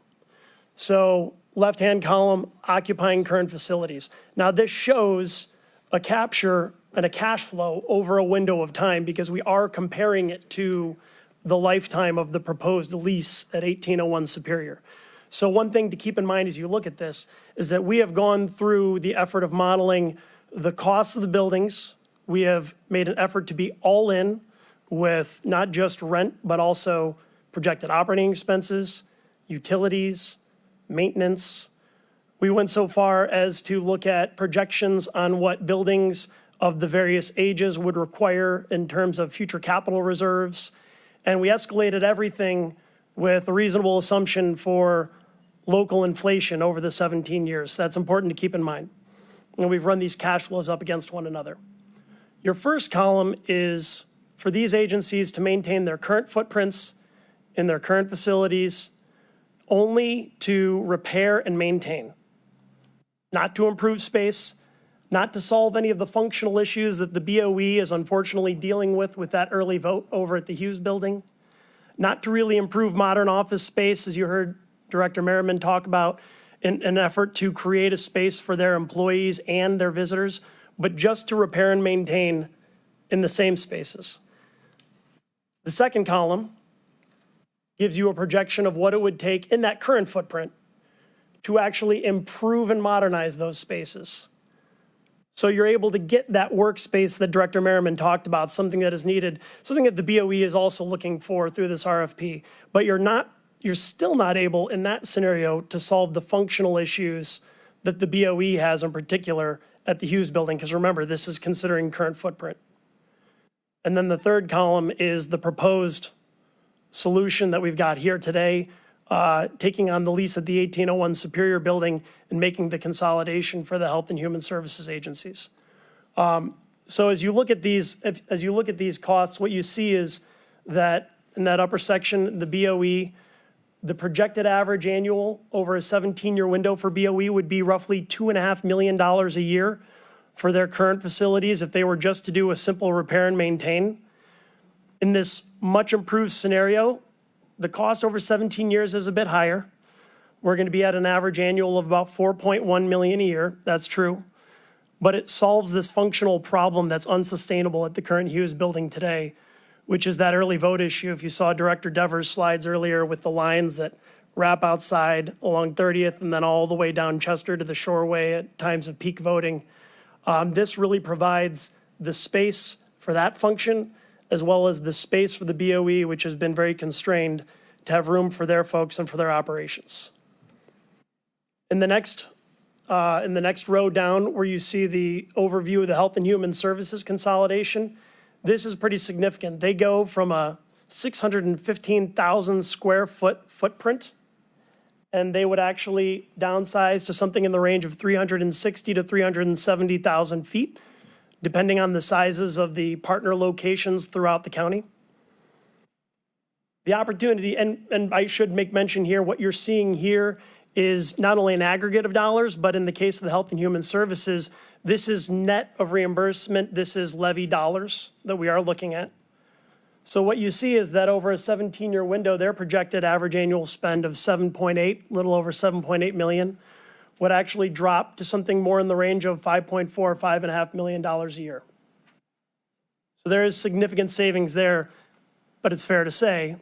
So left-hand column, occupying current facilities. Now this shows a capture and a cash flow over a window of time because we are comparing it to the lifetime of the proposed lease at 1801 Superior. So one thing to keep in mind as you look at this is that we have gone through the effort of modeling the costs of the buildings. We have made an effort to be all in with not just rent, but also projected operating expenses, utilities, maintenance. We went so far as to look at projections on what buildings of the various ages would require in terms of future capital reserves. And we escalated everything with a reasonable assumption for local inflation over the 17 years. That's important to keep in mind. And we've run these cash flows up against one another. Your first column is for these agencies to maintain their current footprints in their current facilities only to repair and maintain, not to improve space, not to solve any of the functional issues that the BOE is unfortunately dealing with that early vote over at the Hughes building, not to really improve modern office space, as you heard Director Merriman talk about, in an effort to create a space for their employees and their visitors, but just to repair and maintain in the same spaces. The second column gives you a projection of what it would take in that current footprint to actually improve and modernize those spaces. So you're able to get that workspace that Director Merriman talked about, something that is needed, something that the BOE is also looking for through this RFP. But you're still not able in that scenario to solve the functional issues that the BOE has in particular at the Hughes building, because remember, this is considering current footprint. And then the third column is the proposed solution that we've got here today, taking on the lease at the 1801 Superior building and making the consolidation for the Health and Human Services agencies. So as you look at these costs, what you see is that in that upper section, the BOE, the projected average annual over a 17-year window for BOE would be roughly $2.5 million a year for their current facilities if they were just to do a simple repair and maintain. In this much improved scenario, the cost over 17 years is a bit higher. We're going to be at an average annual of about $4.1 million a year. That's true. But it solves this functional problem that's unsustainable at the current Hughes building today, which is that early vote issue. If you saw Director Devers' slides earlier with the lines that wrap outside along 30th and then all the way down Chester to the Shoreway at times of peak voting, this really provides the space for that function as well as the space for the BOE, which has been very constrained, to have room for their folks and for their operations. In the next row down, where you see the overview of the Health and Human Services consolidation, this is pretty significant. They go from a 615,000 square foot footprint, and they would actually downsize to something in the range of 360 to 370,000 feet, depending on the sizes of the partner locations throughout the county. The opportunity, and I should make mention here, what you're seeing here is not only an aggregate of dollars, but in the case of the Health and Human Services, this is net of reimbursement. This is levy dollars that we are looking at. So what you see is that over a 17-year window, their projected average annual spend of 7.8, little over 7.8 million, would actually drop to something more in the range of $5.4 or $5.5 million a year. So there is significant savings there, but it's fair to say,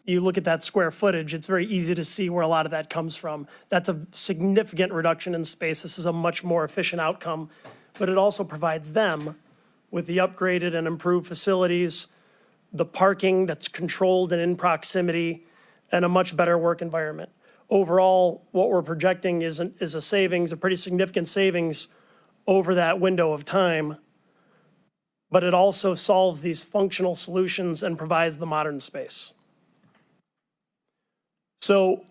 you look at that square footage, it's very easy to see where a lot of that comes from. That's a significant reduction in space. This is a much more efficient outcome, but it also provides them with the upgraded and improved facilities, the parking that's controlled and in proximity, and a much better work environment. Overall, what we're projecting is a savings, a pretty significant savings over that window of time, but it also solves these functional solutions and provides the modern space. So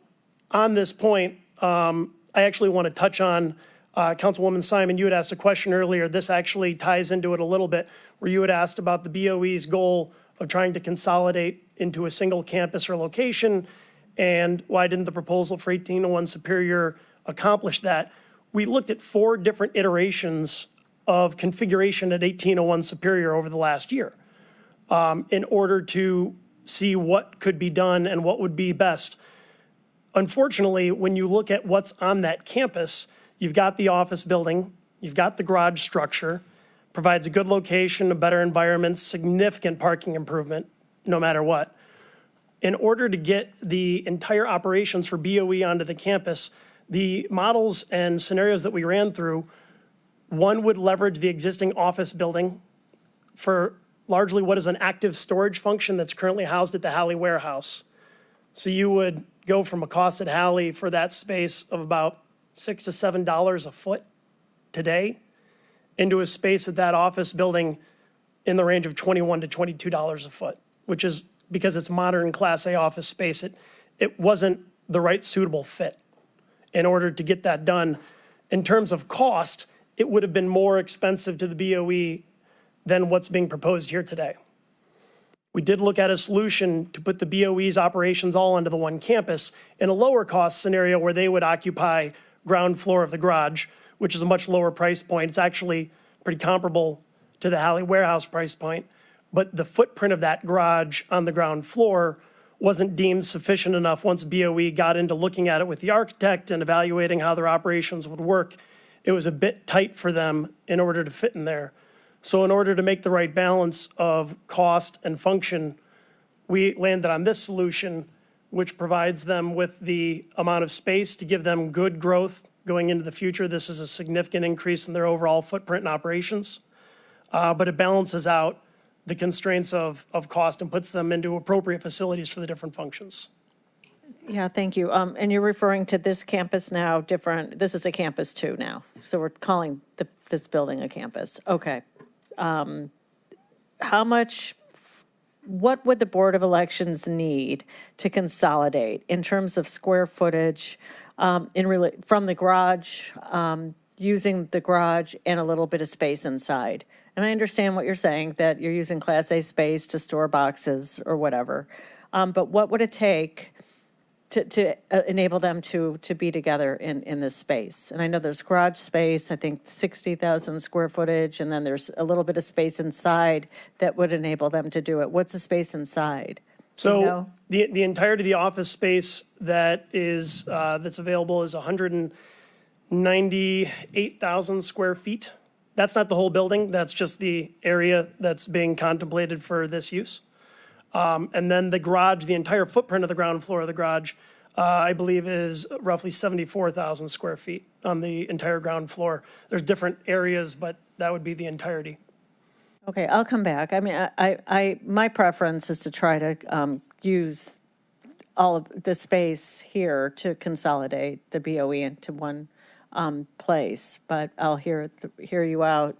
on this point, I actually want to touch on, Councilwoman Simon, you had asked a question earlier. This actually ties into it a little bit, where you had asked about the BOE's goal of trying to consolidate into a single campus or location, and why didn't the proposal for 1801 Superior accomplish that? We looked at 4 different iterations of configuration at 1801 Superior over the last year in order to see what could be done and what would be best. Unfortunately, when you look at what's on that campus, you've got the office building, you've got the garage structure, provides a good location, a better environment, significant parking improvement, no matter what. In order to get the entire operations for BOE onto the campus, the models and scenarios that we ran through, one would leverage the existing office building for largely what is an active storage function that's currently housed at the Halley warehouse. So you would go from a cost at Halley for that space of about $6 to $7 a foot today into a space at that office building in the range of $21 to $22 a foot, which is because it's modern Class A office space. It wasn't the right suitable fit. In order to get that done, in terms of cost, it would have been more expensive to the BOE than what's being proposed here today. We did look at a solution to put the BOE's operations all onto the one campus in a lower cost scenario where they would occupy ground floor of the garage, which is a much lower price point. It's actually pretty comparable to the Halley warehouse price point, but the footprint of that garage on the ground floor wasn't deemed sufficient enough once BOE got into looking at it with the architect and evaluating how their operations would work. It was a bit tight for them in order to fit in there. So in order to make the right balance of cost and function, we landed on this solution, which provides them with the amount of space to give them good growth going into the future. This is a significant increase in their overall footprint and operations, but it balances out the constraints of cost and puts them into appropriate facilities for the different functions. Yeah, thank you. And you're referring to this campus now different, this is a campus 2 now. So we're calling this building a campus. Okay. What would the Board of Elections need to consolidate in terms of square footage from the garage, using the garage and a little bit of space inside? And I understand what you're saying, that you're using Class A space to store boxes or whatever. But what would it take to enable them to be together in this space? And I know there's garage space, I think 60,000 square footage, and then there's a little bit of space inside that would enable them to do it. What's the space inside? So you know? the entirety of the office space that is that's available is 198,000 square feet. That's not the whole building. That's just the area that's being contemplated for this use. And then the garage, the entire footprint of the ground floor of the garage, I believe is roughly 74,000 square feet on the entire ground floor. There's different areas, but that would be the entirety. Okay, I'll come back. I mean, my preference is to try to use all of the space here to consolidate the BOE into one place, but I'll hear you out.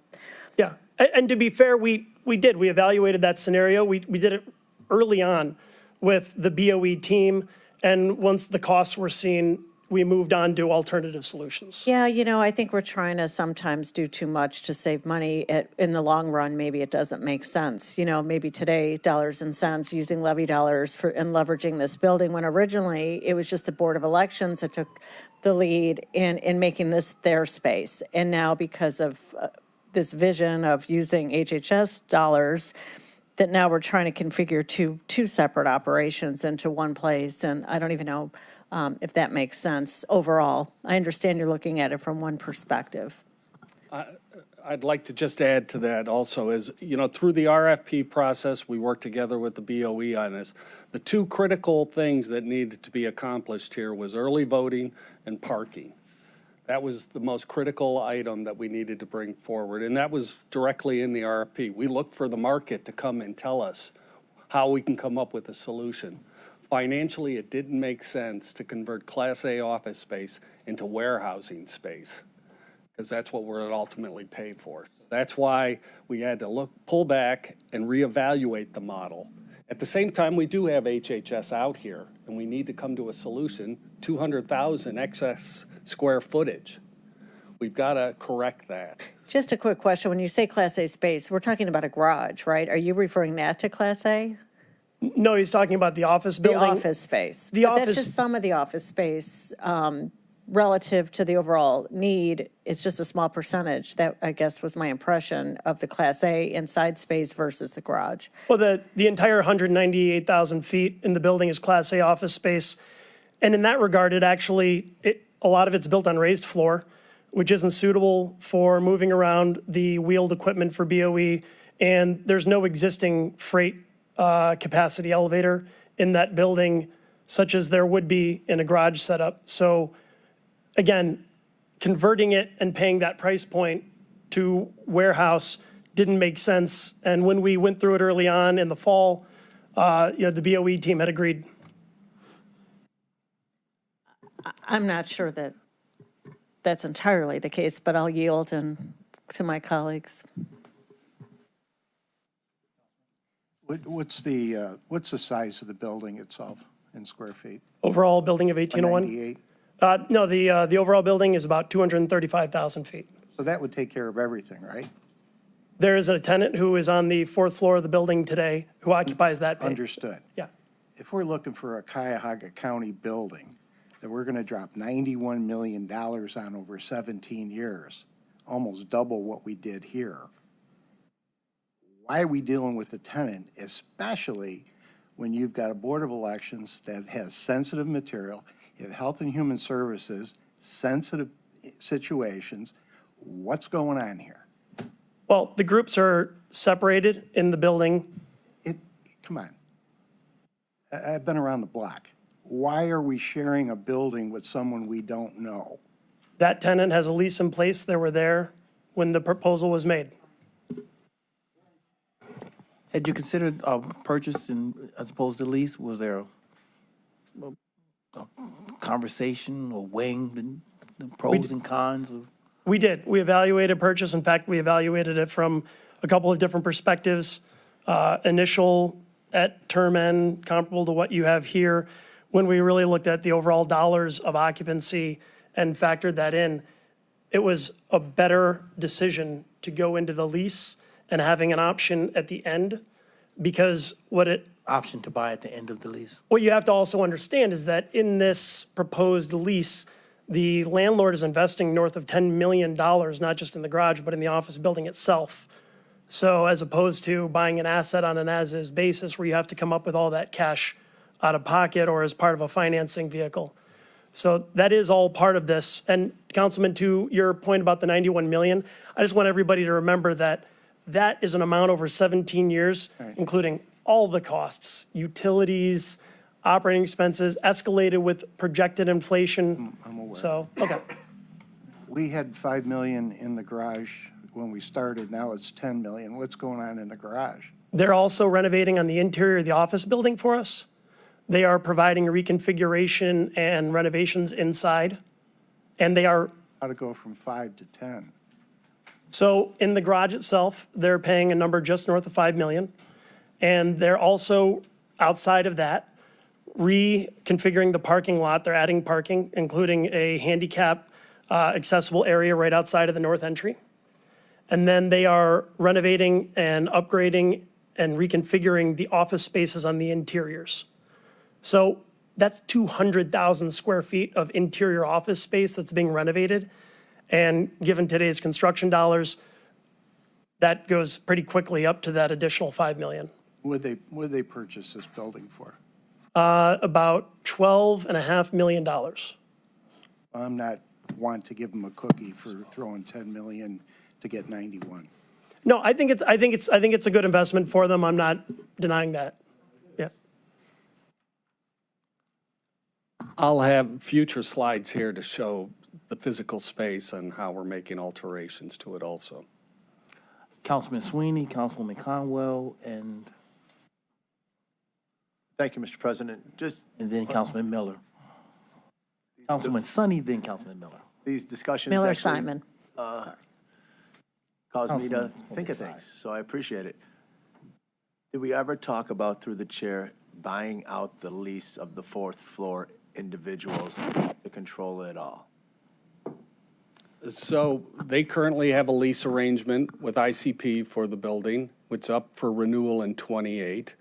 Yeah, and to be fair, we evaluated that scenario. We did it early on with the BOE team, and once the costs were seen, we moved on to alternative solutions. Yeah, I think we're trying to sometimes do too much to save money. In the long run, maybe it doesn't make sense. Maybe today, dollars and cents, using levy dollars and leveraging this building, when originally it was just the Board of Elections that took the lead in making this their space. And now because of this vision of using HHS dollars, that now we're trying to configure two separate operations into one place, and I don't even know if that makes sense overall. I understand you're looking at it from one perspective. I'd like to just add to that also is, through the RFP process, we worked together with the BOE on this. The two critical things that needed to be accomplished here was early voting and parking. That was the most critical item that we needed to bring forward, and that was directly in the RFP. We looked for the market to come and tell us how we can come up with a solution. Financially, it didn't make sense to convert Class A office space into warehousing space, because that's what we're ultimately paid for. That's why we had to pull back and reevaluate the model. At the same time, we do have HHS out here, and we need to come to a solution, 200,000 excess square footage. We've got to correct that. Just a quick question. When you say Class A space, we're talking about a garage, right? Are you referring that to Class A? No, he's talking about the office building. The office space. The But office. That's just some of the office space relative to the overall need. It's just a small percentage. That, I guess, was my impression of the Class A inside space versus the garage. Well, the entire 198,000 feet in the building is Class A office space. And in that regard, a lot of it's built on raised floor, which isn't suitable for moving around the wheeled equipment for BOE. And there's no existing freight capacity elevator in that building, such as there would be in a garage setup. So again, converting it and paying that price point to warehouse didn't make sense. And when we went through it early on in the fall, the BOE team had agreed. I'm not sure that that's entirely the case, but I'll yield to my colleagues. What's the size of the building itself in square feet? Overall building of 1801? 98? No, the overall building is about 235,000 feet. So that would take care of everything, right? There is a tenant who is on the fourth floor of the building today who occupies that. Understood. Yeah. If we're looking for a Cuyahoga County building that we're going to drop $91 million on over 17 years, almost double what we did here, why are we dealing with the tenant, especially when you've got a Board of Elections that has sensitive material, you have Health and Human Services, sensitive situations? What's going on here? Well, the groups are separated in the building. Come on. I've been around the block. Why are we sharing a building with someone we don't know? That tenant has a lease in place. They were there when the proposal was made. Had you considered purchase as opposed to lease? Was there a conversation or weighing the pros and cons of? We did. We evaluated purchase. In fact, we evaluated it from a couple of different perspectives. Initial at term end, comparable to what you have here. When we really looked at the overall dollars of occupancy and factored that in, it was a better decision to go into the lease and having an option at the end, because Option to buy at the end of the lease. what you have to also understand is that in this proposed lease, the landlord is investing north of $10 million, not just in the garage, but in the office building itself. So as opposed to buying an asset on an as-is basis where you have to come up with all that cash out of pocket or as part of a financing vehicle. So that is all part of this. And Councilman, to your point about the 91 million, I just want everybody to remember that that is an amount over 17 years, including all the costs, utilities, operating expenses, escalated with projected inflation. I'm aware. So, okay. We had 5 million in the garage when we started. Now it's 10 million. What's going on in the garage? They're also renovating on the interior of the office building for us. They are providing reconfiguration and renovations inside. And they are, How to go from 5 to 10? so in the garage itself, they're paying a number just north of 5 million. And they're also, outside of that, reconfiguring the parking lot. They're adding parking, including a handicap accessible area right outside of the north entry. And then they are renovating and upgrading and reconfiguring the office spaces on the interiors. So that's 200,000 square feet of interior office space that's being renovated. And given today's construction dollars, that goes pretty quickly up to that additional 5 million. Would they purchase this building for? About $12.5 million. I'm not want to give them a cookie for throwing 10 million to get 91. No, I think it's a good investment for them. I'm not denying that. Yeah. I'll have future slides here to show the physical space and how we're making alterations to it also. Councilman Sweeney, Councilwoman Conwell, and Thank you, Mr. President. then Councilman Miller. Councilman Sonny, then Councilman Miller. These discussions Miller actually Simon. cause me to Councilman think of Side. things, so I appreciate it. Did we ever talk about, through the chair, buying out the lease of the fourth floor individuals to control it all? So they currently have a lease arrangement with ICP for the building, which is up for renewal in '28.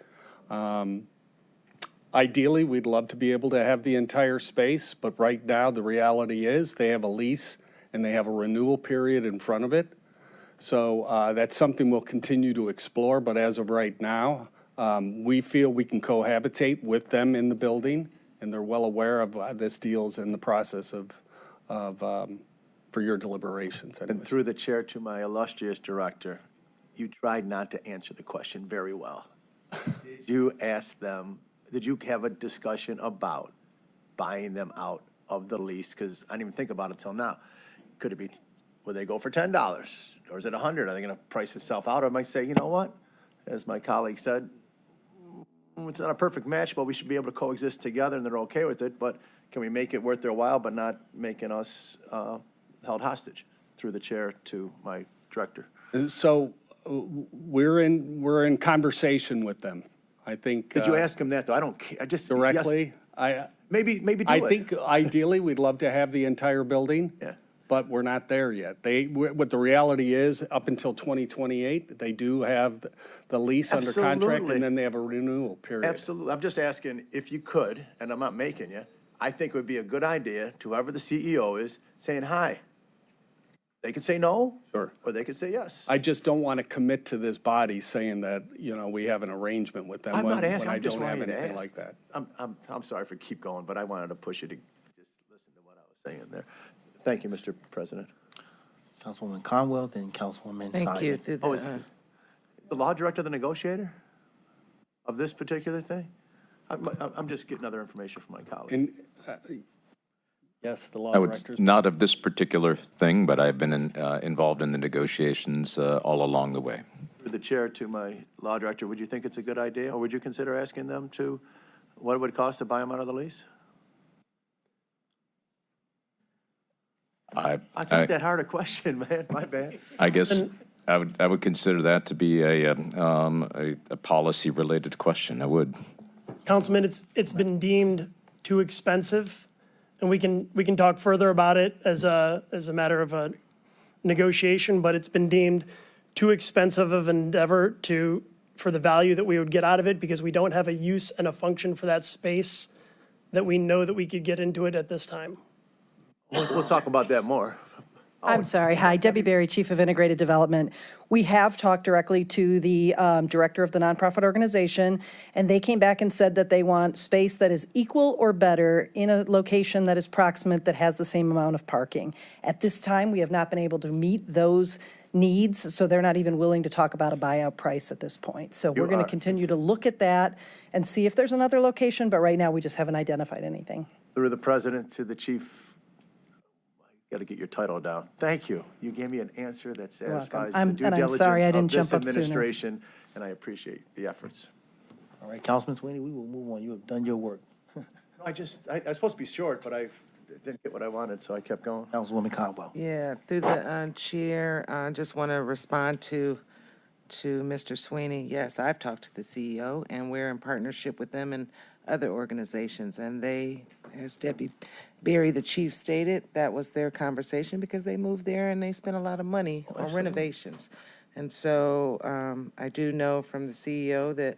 Ideally, we'd love to be able to have the entire space, but right now, the reality is they have a lease and they have a renewal period in front of it. So that's something we'll continue to explore, but as of right now, we feel we can cohabitate with them in the building, and they're well aware of this deal's in the process for your deliberations. And anyways. through the chair to my illustrious director, you tried not to answer the question very well. Did you ask them, did you have a discussion about buying them out of the lease? Because I didn't even think about it till now. Could it be, would they go for $10? Or is it 100? Are they going to price itself out? Or I might say, you know what? As my colleague said, it's not a perfect match, but we should be able to coexist together, and they're okay with it. But can we make it worth their while, but not making us held hostage? Through the chair to my director. So we're in conversation with them. I think. Did you ask them that, though? I don't care. I just. Directly? Yes, maybe do I it. think ideally, we'd love to have the entire building. Yeah. But we're not there yet. What the reality is, up until 2028, they do have the lease under contract, Absolutely. and then they have a renewal period. Absolutely. I'm just asking if you could, and I'm not making you, I think it would be a good idea to whoever the CEO is saying hi. They could say no. Sure. Or they could say yes. I just don't want to commit to this body saying that, we have an arrangement with them I'm when not asking. I I'm just don't have wanting to anything ask. like that. I'm sorry for keep going, but I wanted to push you to just listen to what I was saying there. Thank you, Mr. President. Councilwoman Conwell, then Councilwoman Simon. Thank you. Through Oh, is the, the law director the negotiator of this particular thing? I'm just getting other information from my colleagues. And, yes, the law I would, directors. not of this particular thing, but I've been involved in the negotiations all along the way. Through the chair to my law director, would you think it's a good idea, or would you consider asking them to, what it would cost to buy them out of the lease? It's not that hard a question, man. My bad. I guess I would consider that to be a policy-related question. I would. Councilman, it's been deemed too expensive, and we can talk further about it as a matter of a negotiation, but it's been deemed too expensive of an endeavor for the value that we would get out of it, because we don't have a use and a function for that space that we know that we could get into it at this time. We'll talk about that more. I'm sorry. Hi, Debbie Berry, Chief of Integrated Development. We have talked directly to the director of the nonprofit organization, and they came back and said that they want space that is equal or better in a location that is proximate, that has the same amount of parking. At this time, we have not been able to meet those needs, so they're not even willing to talk about a buyout price at this point. So we're going to continue to look at that and see if there's another location, but right now we just haven't identified anything. Through the president to the chief, got to get your title down. Thank you. You gave me an answer that satisfies the due I'm sorry I diligence didn't of jump this up sooner. administration, and I appreciate the efforts. All right, Councilman Sweeney, we will move on. You have done your work. I was supposed to be short, but I didn't get what I wanted, so I kept going. Councilwoman Conwell. yeah, through the chair, I just want to respond to Mr. Sweeney. Yes, I've talked to the CEO, and we're in partnership with them and other organizations. And they, as Debbie Berry, the chief, stated, that was their conversation, because they moved there and they spent a lot of money on renovations. And so I do know from the CEO that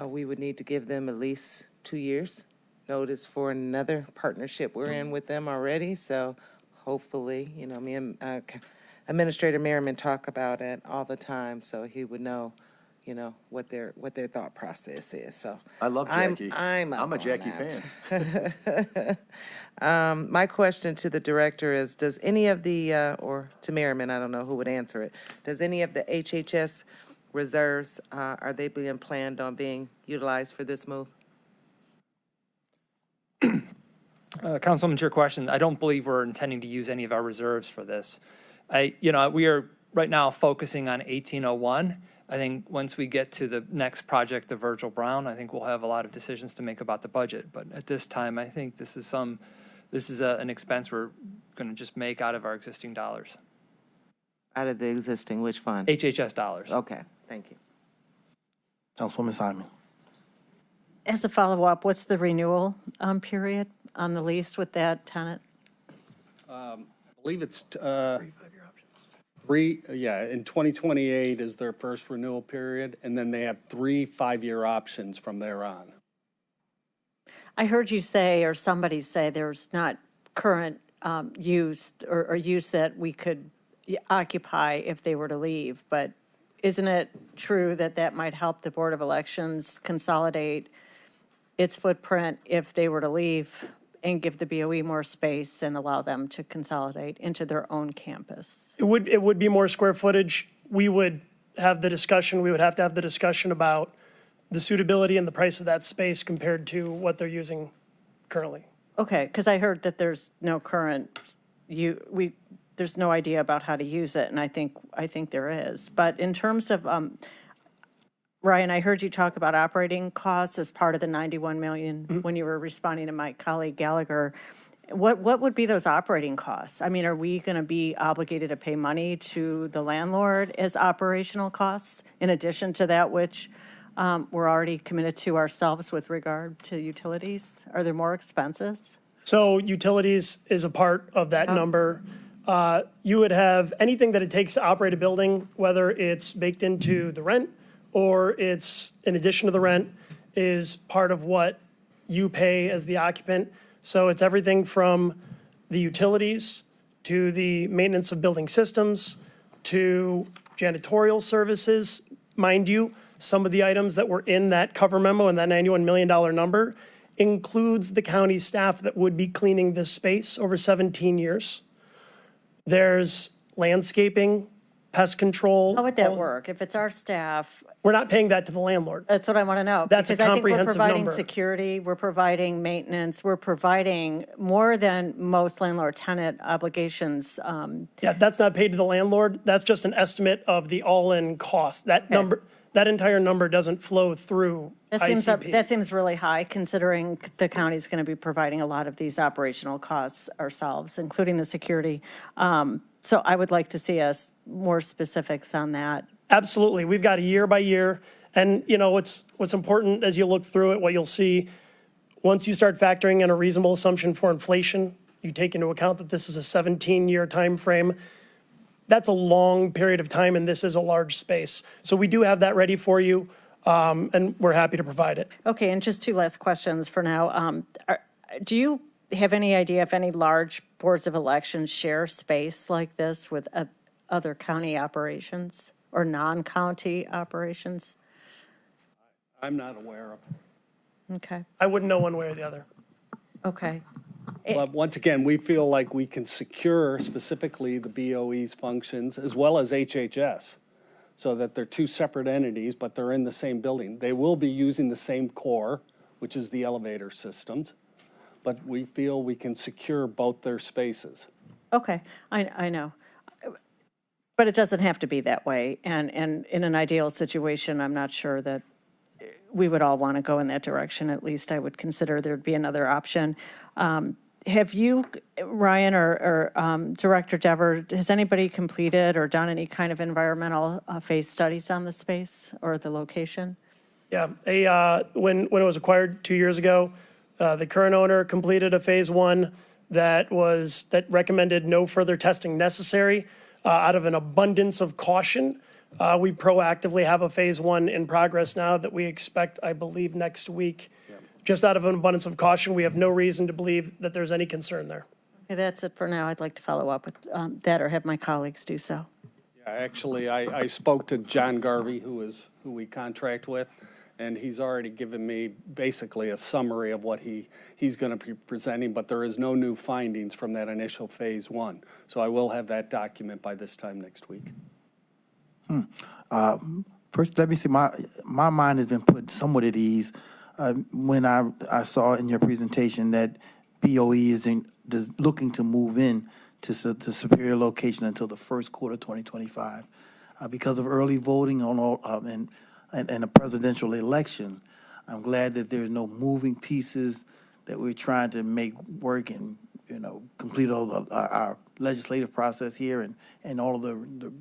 we would need to give them at least 2 years notice for another partnership we're in with them already. So hopefully, me and Administrator Merriman talk about it all the time, so he would know, you know, what their thought process is. So I love Jackie. I'm a up Jackie on fan. that. My question to the director is, does any of the, or to Merriman, I don't know who would answer it, does any of the HHS reserves, are they being planned on being utilized for this move? Councilwoman, to your question, I don't believe we're intending to use any of our reserves for this. We are right now focusing on 1801. I think once we get to the next project, the Virgil Brown, I think we'll have a lot of decisions to make about the budget. But at this time, I think this is an expense we're going to just make out of our existing dollars. Out of the existing, which fund? HHS dollars. Okay, thank you. Councilwoman Simon. As a follow-up, what's the renewal period on the lease with that tenant? I believe it's 3, in 2028 is their first renewal period, and then they have 3 5-year options from there on. I heard you say, or somebody say, there's not current use or use that we could occupy if they were to leave, but isn't it true that that might help the Board of Elections consolidate its footprint if they were to leave and give the BOE more space and allow them to consolidate into their own campus? It would be more square footage. We would have the discussion, we would have to have the discussion about the suitability and the price of that space compared to what they're using currently. Okay, because I heard that there's no current, there's no idea about how to use it, and I think there is. But in terms of, Ryan, I heard you talk about operating costs as part of the 91 million when you were responding to my colleague Gallagher. What would be those operating costs? I mean, are we going to be obligated to pay money to the landlord as operational costs in addition to that which we're already committed to ourselves with regard to utilities? Are there more expenses? So utilities is a part of that number. You would have anything that it takes to operate a building, whether it's baked into the rent or it's in addition to the rent, is part of what you pay as the occupant. So it's everything from the utilities to the maintenance of building systems to janitorial services. Mind you, some of the items that were in that cover memo and that $91 million number includes the county staff that would be cleaning this space over 17 years. There's landscaping, pest control. How would that work? If it's our staff, We're not paying that to the landlord. that's what I want to know. That's a Because I think we're comprehensive providing number. security, we're providing maintenance, we're providing more than most landlord-tenant obligations. Yeah, that's not paid to the landlord. That's just an estimate of the all-in cost. That number, that entire number doesn't flow through ICP. That seems really high, considering the county's going to be providing a lot of these operational costs ourselves, including the security. So I would like to see us more specifics on that. Absolutely. We've got a year by year. And, you know, what's important as you look through it, what you'll see, once you start factoring in a reasonable assumption for inflation, you take into account that this is a 17-year time frame. That's a long period of time, and this is a large space. So we do have that ready for you, and we're happy to provide it. Okay, and just 2 last questions for now. Do you have any idea if any large boards of elections share space like this with other county operations or non-county operations? I'm not aware of. Okay, I wouldn't know one way or the other. okay. But once again, we feel like we can secure specifically the BOE's functions as well as HHS, so that they're 2 separate entities, but they're in the same building. They will be using the same core, which is the elevator systems, but we feel we can secure both their spaces. Okay, I know. But it doesn't have to be that way. And in an ideal situation, I'm not sure that we would all want to go in that direction. At least I would consider there'd be another option. Have you, Ryan or Director Dever, has anybody completed or done any kind of environmental phase studies on the space or the location? Yeah, when it was acquired 2 years ago, the current owner completed a phase 1 that recommended no further testing necessary. Out of an abundance of caution, we proactively have a phase 1 in progress now that we expect, I believe, next week. Just out of an abundance of caution, we have no reason to believe that there's any concern there. Okay, that's it for now. I'd like to follow up with that or have my colleagues do so. Yeah, actually, I spoke to John Garvey, who is who we contract with, and he's already given me basically a summary of what he's going to be presenting, but there is no new findings from that initial phase one. So I will have that document by this time next week. First, let me say, my mind has been put somewhat at ease when I saw in your presentation that BOE is looking to move in to the Superior location until the first quarter 2025. Because of early voting on all, and a presidential election, I'm glad that there's no moving pieces that we're trying to make work and, complete all our legislative process here and all of the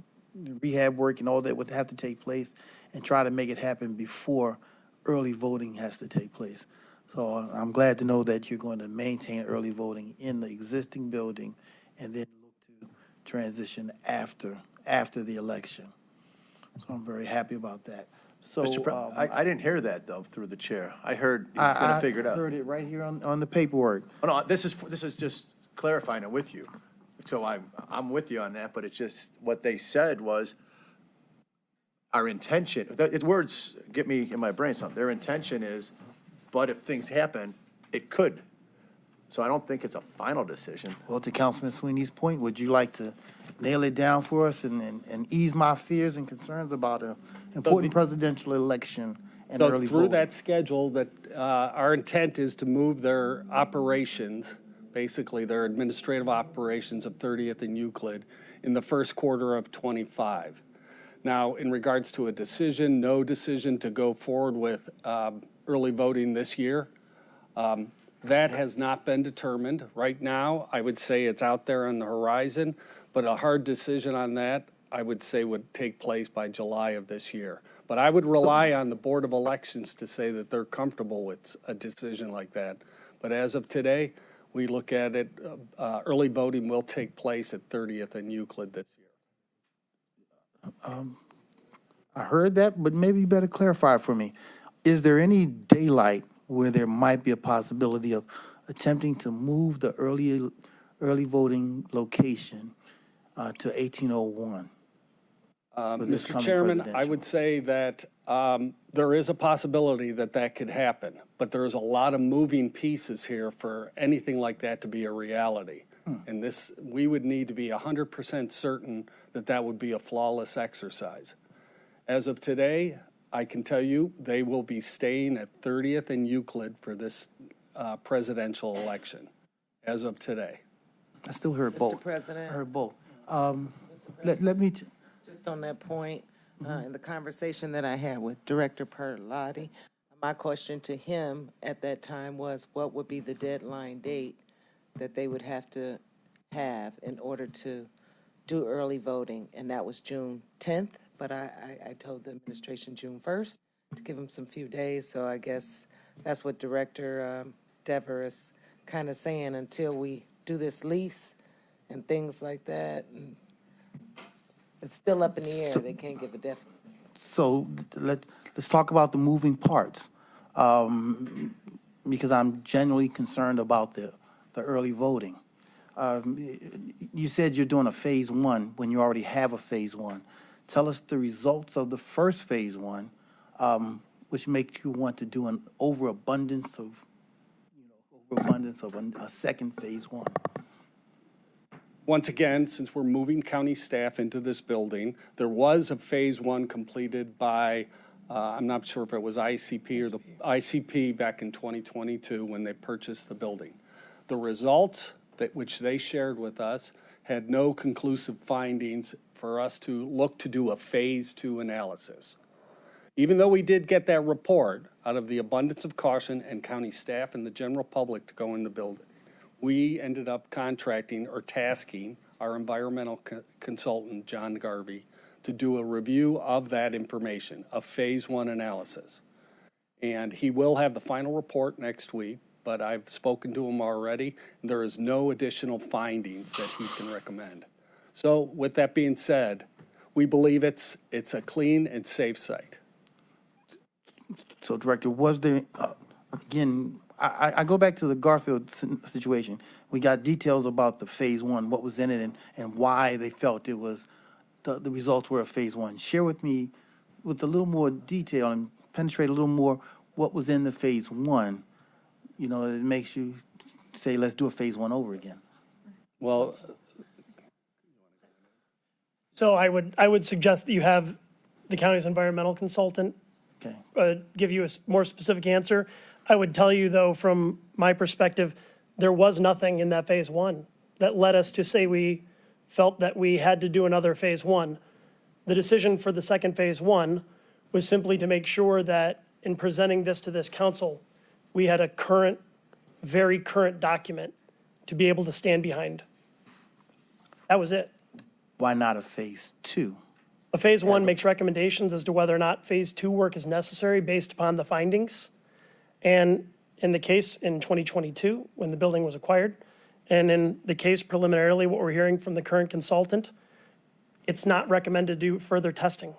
rehab work and all that would have to take place and try to make it happen before early voting has to take place. So I'm glad to know that you're going to maintain early voting in the existing building and then look to transition after the election. So I'm very happy about that. So Mr. President, I didn't hear that, though, through the chair. I heard he's going to figure it out. I heard it right here on the paperwork. Oh, no, this is just clarifying it with you. So I'm with you on that, but it's just, what they said was, our intention, words get me in my brain something. Their intention is, but if things happen, it could. So I don't think it's a final decision. Well, to Councilman Sweeney's point, would you like to nail it down for us and ease my fears and concerns about an important presidential election and early through voting? that schedule, that our intent is to move their operations, basically their administrative operations of 30th and Euclid, in the first quarter of 25. Now, in regards to a decision, no decision to go forward with early voting this year, that has not been determined. Right now, I would say it's out there on the horizon, but a hard decision on that, I would say, would take place by July of this year. But I would rely on the Board of Elections to say that they're comfortable with a decision like that. But as of today, we look at it, early voting will take place at 30th and Euclid this year. I heard that, but maybe you better clarify for me. Is there any daylight where there might be a possibility of attempting to move the early voting location to 1801? Mr. Chairman, I would say that there is a possibility that that could happen, but there's a lot of moving pieces here for anything like that to be a reality. And we would need to be 100% certain that that would be a flawless exercise. As of today, I can tell you they will be staying at 30th and Euclid for this presidential election, as of today. I still heard both. Mr. President. I heard both. Let me... Just on that point, in the conversation that I had with Director Perlotti, my question to him at that time was, what would be the deadline date that they would have to have in order to do early voting? And that was June 10th, but I told the administration June 1st to give them some few days. So I guess that's what Director Dever is kind of saying, until we do this lease and things like that. And it's still up in the air. They can't give a definite. So let's talk about the moving parts, because I'm genuinely concerned about the early voting. You said you're doing a phase one when you already have a phase one. Tell us the results of the first phase one, which makes you want to do an overabundance of a second phase one. Once again, since we're moving county staff into this building, there was a phase one completed by, I'm not sure if it was ICP or the ICP back in 2022 when they purchased the building. The results which they shared with us had no conclusive findings for us to look to do a phase two analysis. Even though we did get that report, out of the abundance of caution and county staff and the general public to go in the building, we ended up contracting or tasking our environmental consultant, John Garvey, to do a review of that information, a phase one analysis. And he will have the final report next week, but I've spoken to him already, and there is no additional findings that he can recommend. So with that being said, we believe it's a clean and safe site. So, Director, was there, again, I go back to the Garfield situation. We got details about the phase one, what was in it, and why they felt it was, the results were of phase one. Share with me with a little more detail and penetrate a little more what was in the phase one, you know, it makes you say, let's do a phase one over again. Well, So I would suggest that you have the county's environmental consultant Okay. give you a more specific answer. I would tell you, though, from my perspective, there was nothing in that phase one that led us to say we felt that we had to do another phase one. The decision for the second phase one was simply to make sure that in presenting this to this council, we had a current, very current document to be able to stand behind. That was it. Why not a phase two? A phase one makes recommendations as to whether or not phase two work is necessary based upon the findings. And in the case in 2022, when the building was acquired, and in the case preliminarily, what we're hearing from the current consultant, it's not recommended to do further testing,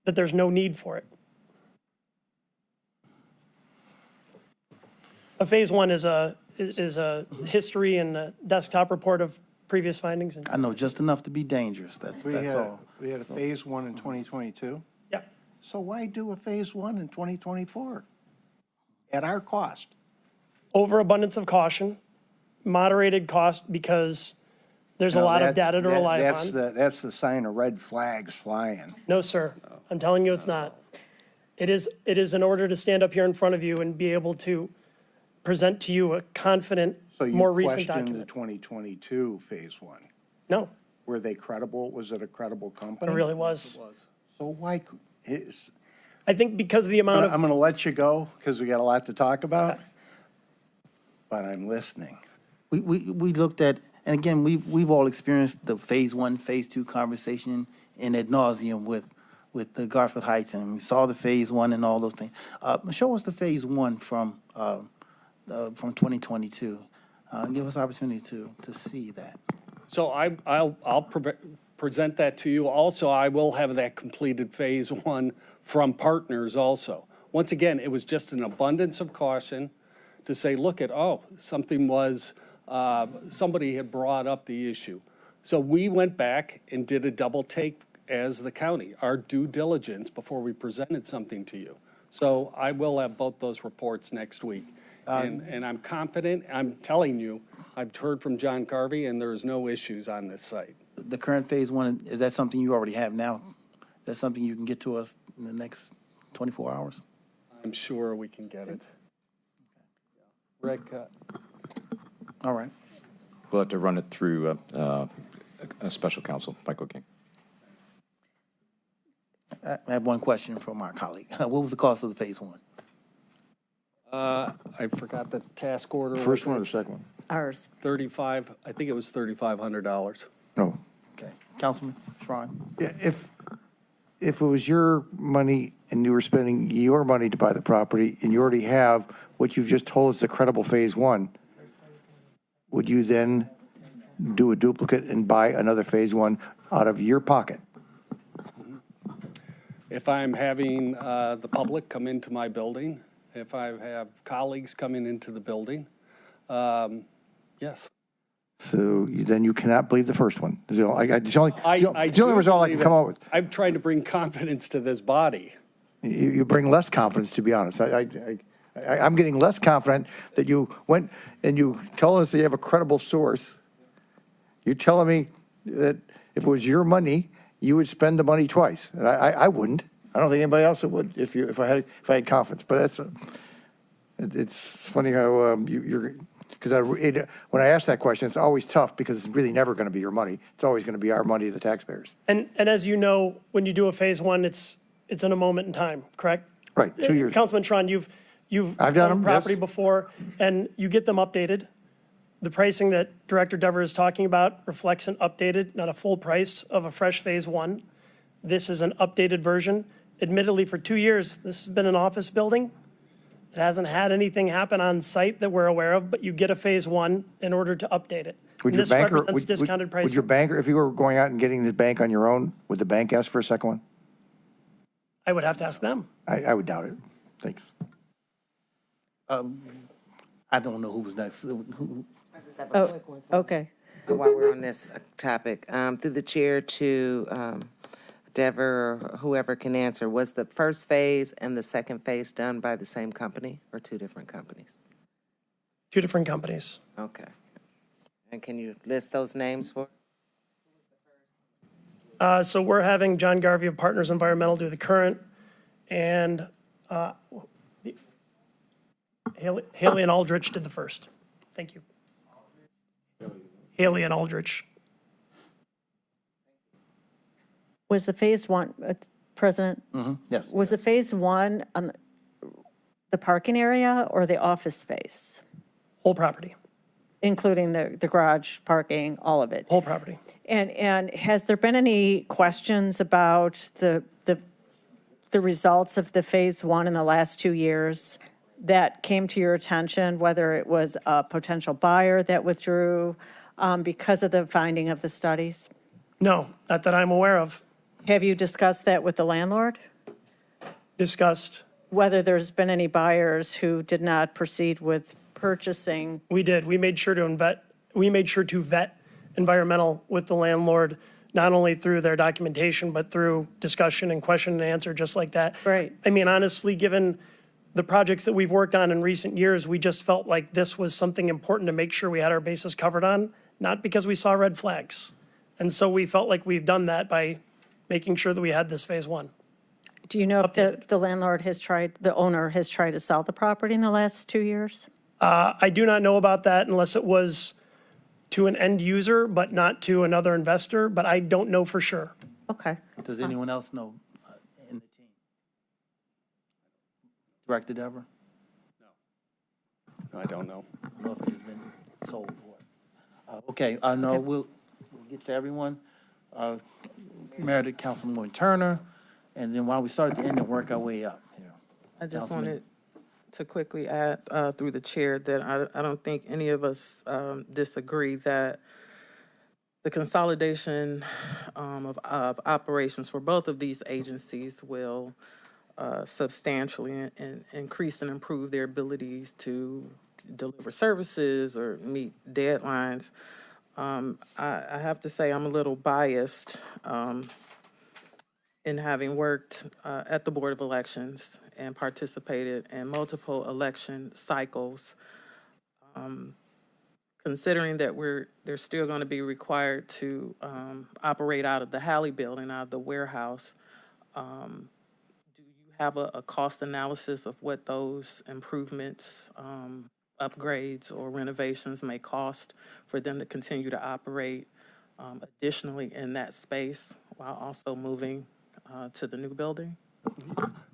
that there's no need for it. A phase one is a history and a desktop report of previous findings. I know just enough to be dangerous. That's all. We had a phase one in 2022. Yeah. So why do a phase one in 2024 at our cost? Overabundance of caution, moderated cost because there's a lot of data to rely upon. That's the sign of red flags flying. No, sir. I'm telling you it's not. It is in order to stand up here in front of you and be able to present to you a confident, So you more recent questioned the document. 2022 phase one. No, Were they credible? Was it a credible it company? really was. So why, is, I think because of the amount I'm of, going to let you go because we got a lot to talk about, but I'm listening. We looked at, and again, we've all experienced the phase one, phase two conversation in ad nauseum with the Garfield Heights, and we saw the phase one and all those things. Show us the phase one from 2022. Give us opportunity to see that. so I'll present that to you. Also, I will have that completed phase one from partners also. Once again, it was just an abundance of caution to say, look at, something was, somebody had brought up the issue. So we went back and did a double take as the county, our due diligence before we presented something to you. So I will have both those reports next week. And I'm confident, I'm telling you, I've heard from John Carvey and there's no issues on this site. The current phase one, is that something you already have now? Is that something you can get to us in the next 24 hours? I'm sure we can get it. Rick, All right. We'll have to run it through a special counsel, Michael King. I have one question from our colleague. What was the cost of the phase one? I forgot the task order. First one or the second one? Ours. 35, I think it was $3,500. No. Okay. Councilman Schrein? Yeah, if it was your money and you were spending your money to buy the property and you already have what you've just told us is a credible phase one, would you then do a duplicate and buy another phase one out of your pocket? If I'm having the public come into my building, if I have colleagues coming into the building, yes. So then you cannot believe the first one. It's the only I it's the only result I can come up with. I'm trying to bring confidence to this body. You bring less confidence, to be honest. I'm getting less confident that you went and you tell us that you have a credible source. You're telling me that if it was your money, you would spend the money twice. And I wouldn't. I don't think anybody else would if I had confidence. But it's funny how you're, because when I ask that question, it's always tough because it's really never going to be your money. It's always going to be our money, the taxpayers. and as you know, when you do a phase one, it's in a moment in time, correct? Right, 2 years. Councilman Tron, you've I've done them, property yes. before, and you get them updated. The pricing that Director Dever is talking about reflects an updated, not a full price of a fresh phase one. This is an updated version. Admittedly, for 2 years, this has been an office building. It hasn't had anything happen on site that we're aware of, but you get a phase one in order to update it. Would And your this banker, represents discounted would your pricing. banker, if you were going out and getting the bank on your own, would the bank ask for a second one? I would have to ask them. I would doubt it. Thanks. I don't know who was next. Oh, okay. While we're on this topic, through the chair to Dever or whoever can answer, was the first phase and the second phase done by the same company or two different companies? 2 different companies. Okay. And can you list those names for? So we're having John Garvey of Partners Environmental do the current, and Haley and Aldrich did the first. Thank you. Haley and Aldrich. Was the phase one, President? Yes. Was the phase one on the parking area or the office space, Whole property. including the garage parking, all of it? Whole property. And has there been any questions about the results of the phase one in the last 2 years that came to your attention, whether it was a potential buyer that withdrew because of the finding of the studies? No, not that I'm aware of. Have you discussed that with the landlord? Discussed. Whether there's been any buyers who did not proceed with purchasing? We did. We made sure to vet environmental with the landlord, not only through their documentation, but through discussion and question and answer, just like that. Right. I mean, honestly, given the projects that we've worked on in recent years, we just felt like this was something important to make sure we had our bases covered on, not because we saw red flags. And so we felt like we've done that by making sure that we had this phase one. Do you know if the landlord has tried, the owner has tried to sell the property in the last 2 years? I do not know about that unless it was to an end user, but not to another investor, but I don't know for sure. Okay. Does anyone else know in the team? Director Dever? I don't know. I don't know if it's been sold for. Okay, I know we'll get to everyone. Meredith, Councilwoman Turner, and then while we start at the end and work our way up here. I just Councilman. wanted to quickly add through the chair that I don't think any of us disagree that the consolidation of operations for both of these agencies will substantially increase and improve their abilities to deliver services or meet deadlines. I have to say I'm a little biased in having worked at the Board of Elections and participated in multiple election cycles. Considering that they're still going to be required to operate out of the Halley building, out of the warehouse, do you have a cost analysis of what those improvements, upgrades, or renovations may cost for them to continue to operate additionally in that space while also moving to the new building?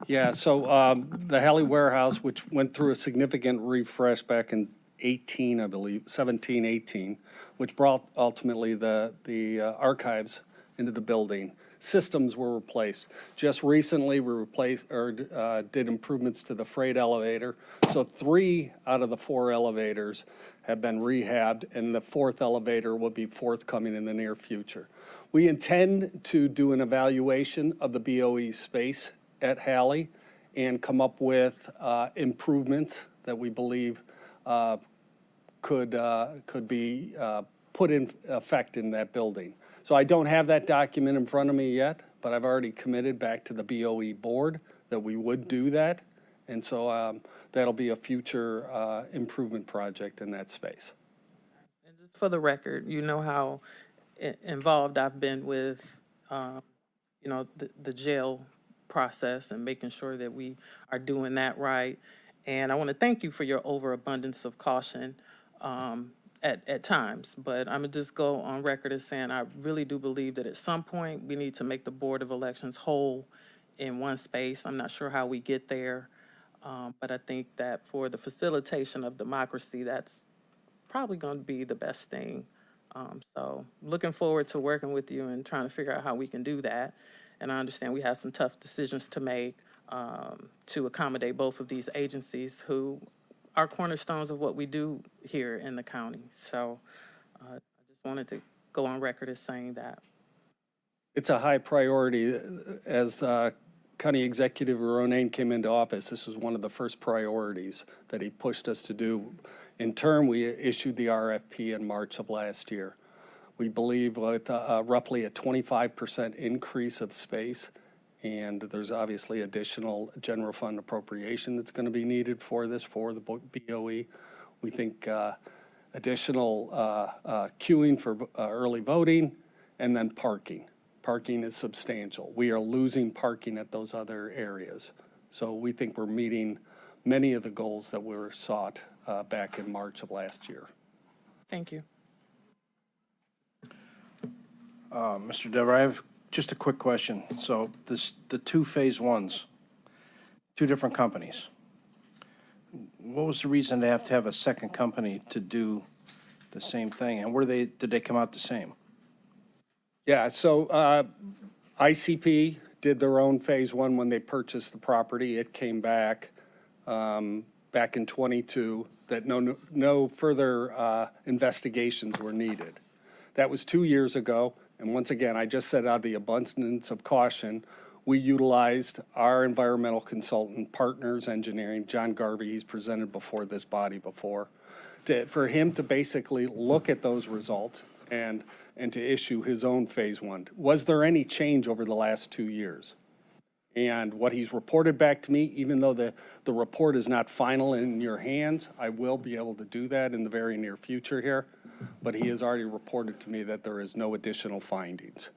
Yeah, so the Halley Warehouse, which went through a significant refresh back in 18, I believe, 17, 18, which brought ultimately the archives into the building. Systems were replaced. Just recently, we replaced or did improvements to the freight elevator. So 3 out of the 4 elevators have been rehabbed, and the 4th elevator will be forthcoming in the near future. We intend to do an evaluation of the BOE space at Halley and come up with improvements that we believe could be put in effect in that building. So I don't have that document in front of me yet, but I've already committed back to the BOE board that we would do that. And so that'll be a future improvement project in that space. And just for the record, you know how involved I've been with, the jail process and making sure that we are doing that right. And I want to thank you for your overabundance of caution at times. But I'm going to just go on record as saying I really do believe that at some point we need to make the Board of Elections whole in one space. I'm not sure how we get there, but I think that for the facilitation of democracy, that's probably going to be the best thing. So looking forward to working with you and trying to figure out how we can do that. And I understand we have some tough decisions to make to accommodate both of these agencies who are cornerstones of what we do here in the county. So I just wanted to go on record as saying that. It's a high priority. As County Executive Ronayne came into office, this was one of the first priorities that he pushed us to do. In turn, we issued the RFP in March of last year. We believe with roughly a 25% increase of space, and there's obviously additional general fund appropriation that's going to be needed for this, for the BOE. We think additional queuing for early voting, and then parking. Parking is substantial. We are losing parking at those other areas. So we think we're meeting many of the goals that were sought back in March of last year. Thank you. Mr. Dever, I have just a quick question. So the two phase ones, two different companies. What was the reason they have to have a second company to do the same thing? And did they come out the same? Yeah, so ICP did their own phase one when they purchased the property. It came back back in 22 that no further investigations were needed. That was 2 years ago. And once again, I just said out of the abundance of caution, we utilized our environmental consultant, Partners Engineering, John Garvey, he's presented before this body before, for him to basically look at those results and to issue his own phase one. Was there any change over the last 2 years? And what he's reported back to me, even though the report is not final in your hands, I will be able to do that in the very near future here. But he has already reported to me that there is no additional findings.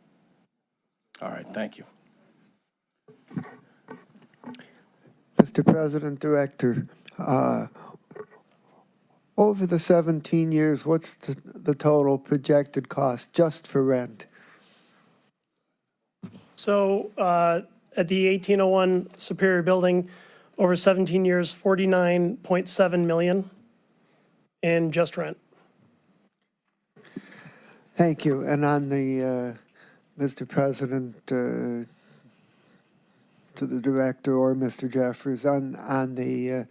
All right, thank you. Mr. President, Director, over the 17 years, what's the total projected cost just for rent? So at the 1801 Superior Building, over 17 years, $49.7 million in just rent. Thank you. And on the, Mr. President, to the Director or Mr. Jeffers, on the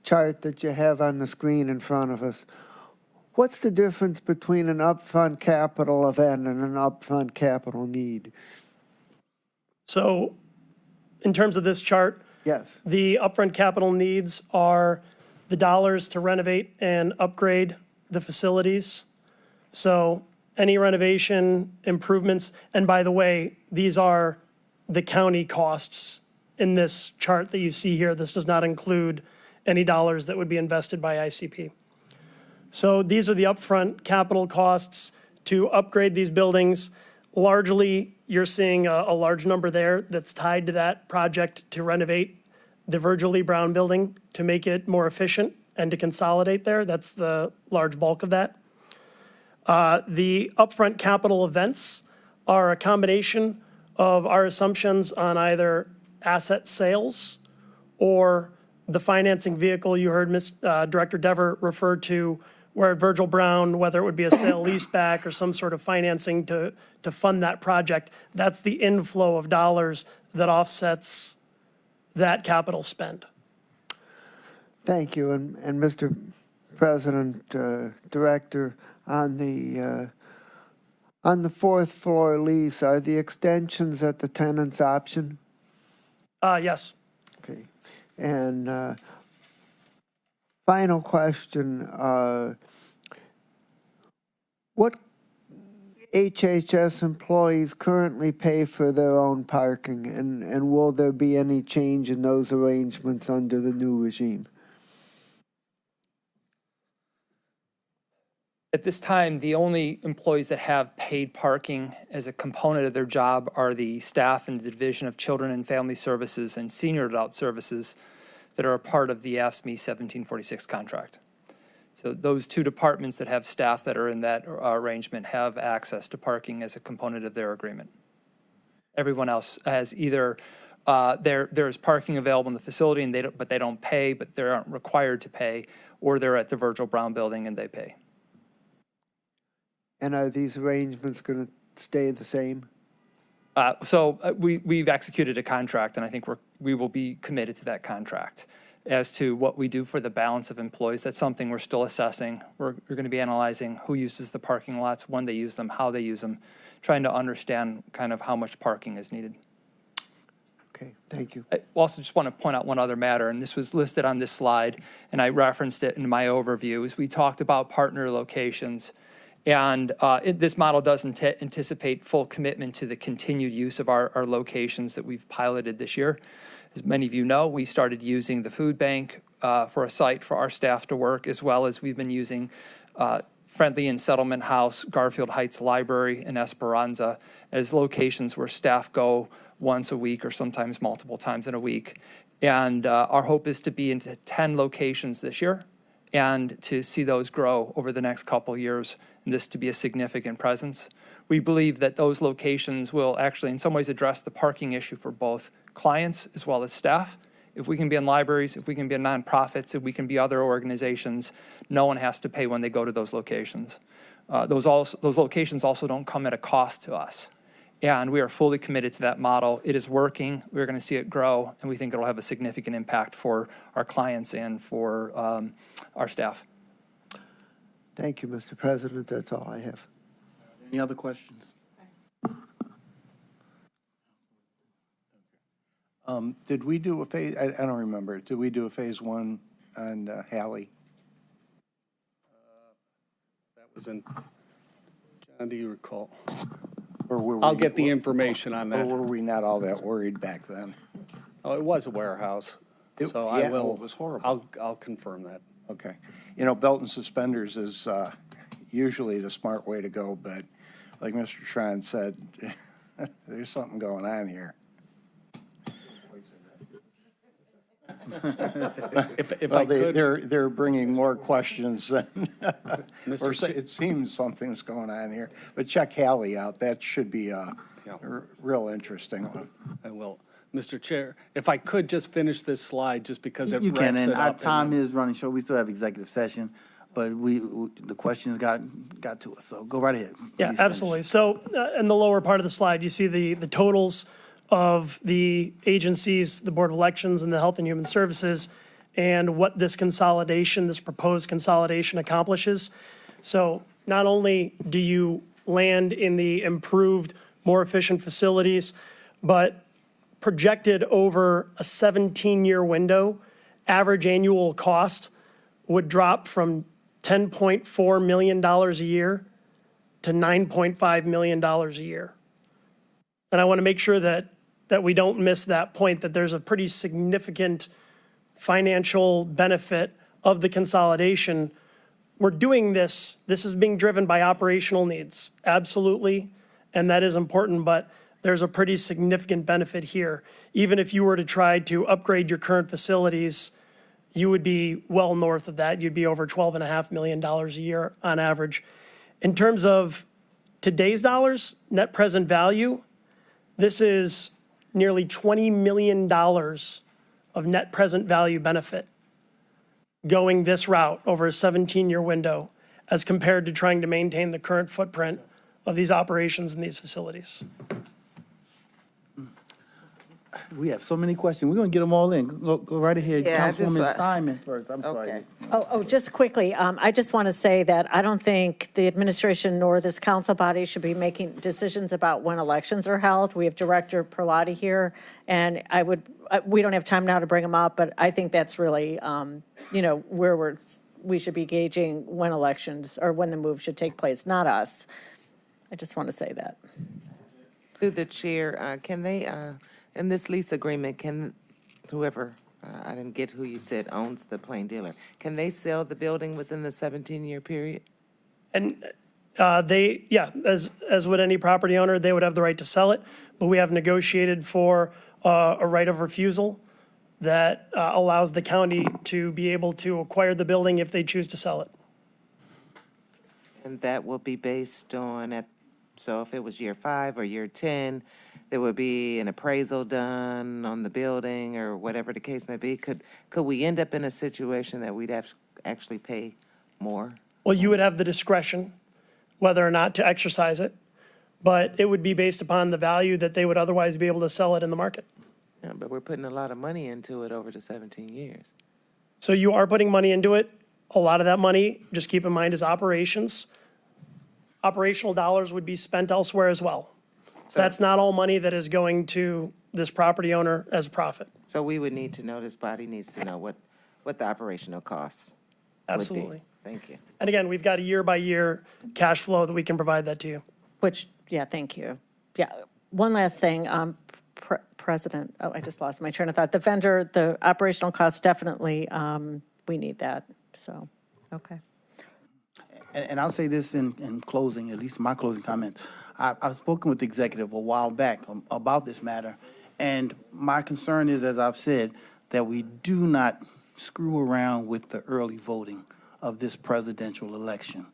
chart that you have on the screen in front of us, what's the difference between an upfront capital event and an upfront capital need? So in terms of this chart, yes, the upfront capital needs are the dollars to renovate and upgrade the facilities. So any renovation improvements, and by the way, these are the county costs in this chart that you see here. This does not include any dollars that would be invested by ICP. So these are the upfront capital costs to upgrade these buildings. Largely, you're seeing a large number there that's tied to that project to renovate the Virgil E. Brown building to make it more efficient and to consolidate there. That's the large bulk of that. The upfront capital events are a combination of our assumptions on either asset sales or the financing vehicle you heard Director Dever refer to, where at Virgil Brown, whether it would be a sale leaseback or some sort of financing to fund that project, that's the inflow of dollars that offsets that capital spend. Thank you. And Mr. President, Director, on the fourth floor lease, are the extensions at the tenant's option? Yes. Okay. And final question, what HHS employees currently pay for their own parking, and will there be any change in those arrangements under the new regime? At this time, the only employees that have paid parking as a component of their job are the staff in the Division of Children and Family Services and Senior Adult Services that are a part of the AFSCME 1746 contract. So those two departments that have staff that are in that arrangement have access to parking as a component of their agreement. Everyone else has either there's parking available in the facility and they don't pay, but they aren't required to pay, or they're at the Virgil Brown building and they pay. And are these arrangements going to stay the same? We've executed a contract, and I think we will be committed to that contract. As to what we do for the balance of employees, that's something we're still assessing. We're going to be analyzing who uses the parking lots, when they use them, how they use them, trying to understand kind of how much parking is needed. Okay, thank you. I also just want to point out one other matter, and this was listed on this slide, and I referenced it in my overview, is we talked about partner locations. And this model doesn't anticipate full commitment to the continued use of our locations that we've piloted this year. As many of you know, we started using the food bank for a site for our staff to work, as well as we've been using Friendly and Settlement House, Garfield Heights Library, and Esperanza as locations where staff go once a week or sometimes multiple times in a week. And our hope is to be into 10 locations this year and to see those grow over the next couple of years, and this to be a significant presence. We believe that those locations will actually in some ways address the parking issue for both clients as well as staff. If we can be in libraries, if we can be in nonprofits, if we can be other organizations, no one has to pay when they go to those locations. Those locations also don't come at a cost to us. And we are fully committed to that model. It is working. We're going to see it grow, and we think it'll have a significant impact for our clients and for our staff. Thank you, Mr. President. That's all I have. Any other questions? Did we do a phase, I don't remember, did we do a phase one on Hallie? That was in, John, do you recall? Or were I'll we- get the information on Or that. were we not all that worried back then? Oh, it was a warehouse, so Yeah, I will. it was horrible. I'll confirm that. Okay. You know, belt and suspenders is usually the smart way to go, but like Mr. Tron said, there's something going on here. If Well, I could, they're bringing more questions than, Mr. or Chair- it seems something's going on here. But check Hallie out. That should be a real interesting one. I will. Mr. Chair, if I could just finish this slide, just because it You wraps can, it and our up. time is running short. We still have executive session, but the questions got to us, so go right ahead. Yeah, Please finish. absolutely. So in the lower part of the slide, you see the totals of the agencies, the Board of Elections and the Health and Human Services, and what this consolidation, this proposed consolidation accomplishes. So not only do you land in the improved, more efficient facilities, but projected over a 17-year window, average annual cost would drop from $10.4 million a year to $9.5 million a year. And I want to make sure that we don't miss that point, that there's a pretty significant financial benefit of the consolidation. We're doing this is being driven by operational needs, absolutely, and that is important, but there's a pretty significant benefit here. Even if you were to try to upgrade your current facilities, you would be well north of that. You'd be over $12.5 million a year on average. In terms of today's dollars, net present value, this is nearly $20 million of net present value benefit going this route over a 17-year window as compared to trying to maintain the current footprint of these operations and these facilities. We have so many questions. We're going to get them all in. Go right ahead. Yeah, I just, Councilwoman Simon first. I'm sorry. Okay. Oh, just quickly, I just want to say that I don't think the administration nor this council body should be making decisions about when elections are held. We have Director Perlotti here, and we don't have time now to bring him up, but I think that's really, where we should be gauging when elections or when the move should take place, not us. I just want to say that. Through the chair, can they, in this lease agreement, can whoever, I didn't get who you said owns the plain dealer, can they sell the building within the 17-year period? And as would any property owner, they would have the right to sell it, but we have negotiated for a right of refusal that allows the county to be able to acquire the building if they choose to sell it. And that will be based on, so if it was year 5 or year 10, there would be an appraisal done on the building or whatever the case may be. Could we end up in a situation that we'd have to actually pay more? Well, you would have the discretion whether or not to exercise it, but it would be based upon the value that they would otherwise be able to sell it in the market. Yeah, but we're putting a lot of money into it over the 17 years. So you are putting money into it. A lot of that money, just keep in mind, is operations. Operational dollars would be spent elsewhere as well. So that's not all money that is going to this property owner as profit. So we would need to know, this body needs to know what the operational costs would be. Absolutely. Thank you. And again, we've got a year-by-year cash flow that we can provide that to you. Which, yeah, thank you. Yeah, one last thing, President, oh, I just lost my train of thought. The vendor, the operational costs, definitely, we need that, so, okay. And I'll say this in closing, at least my closing comment. I've spoken with the executive a while back about this matter, and my concern is, as I've said, that we do not screw around with the early voting of this presidential election.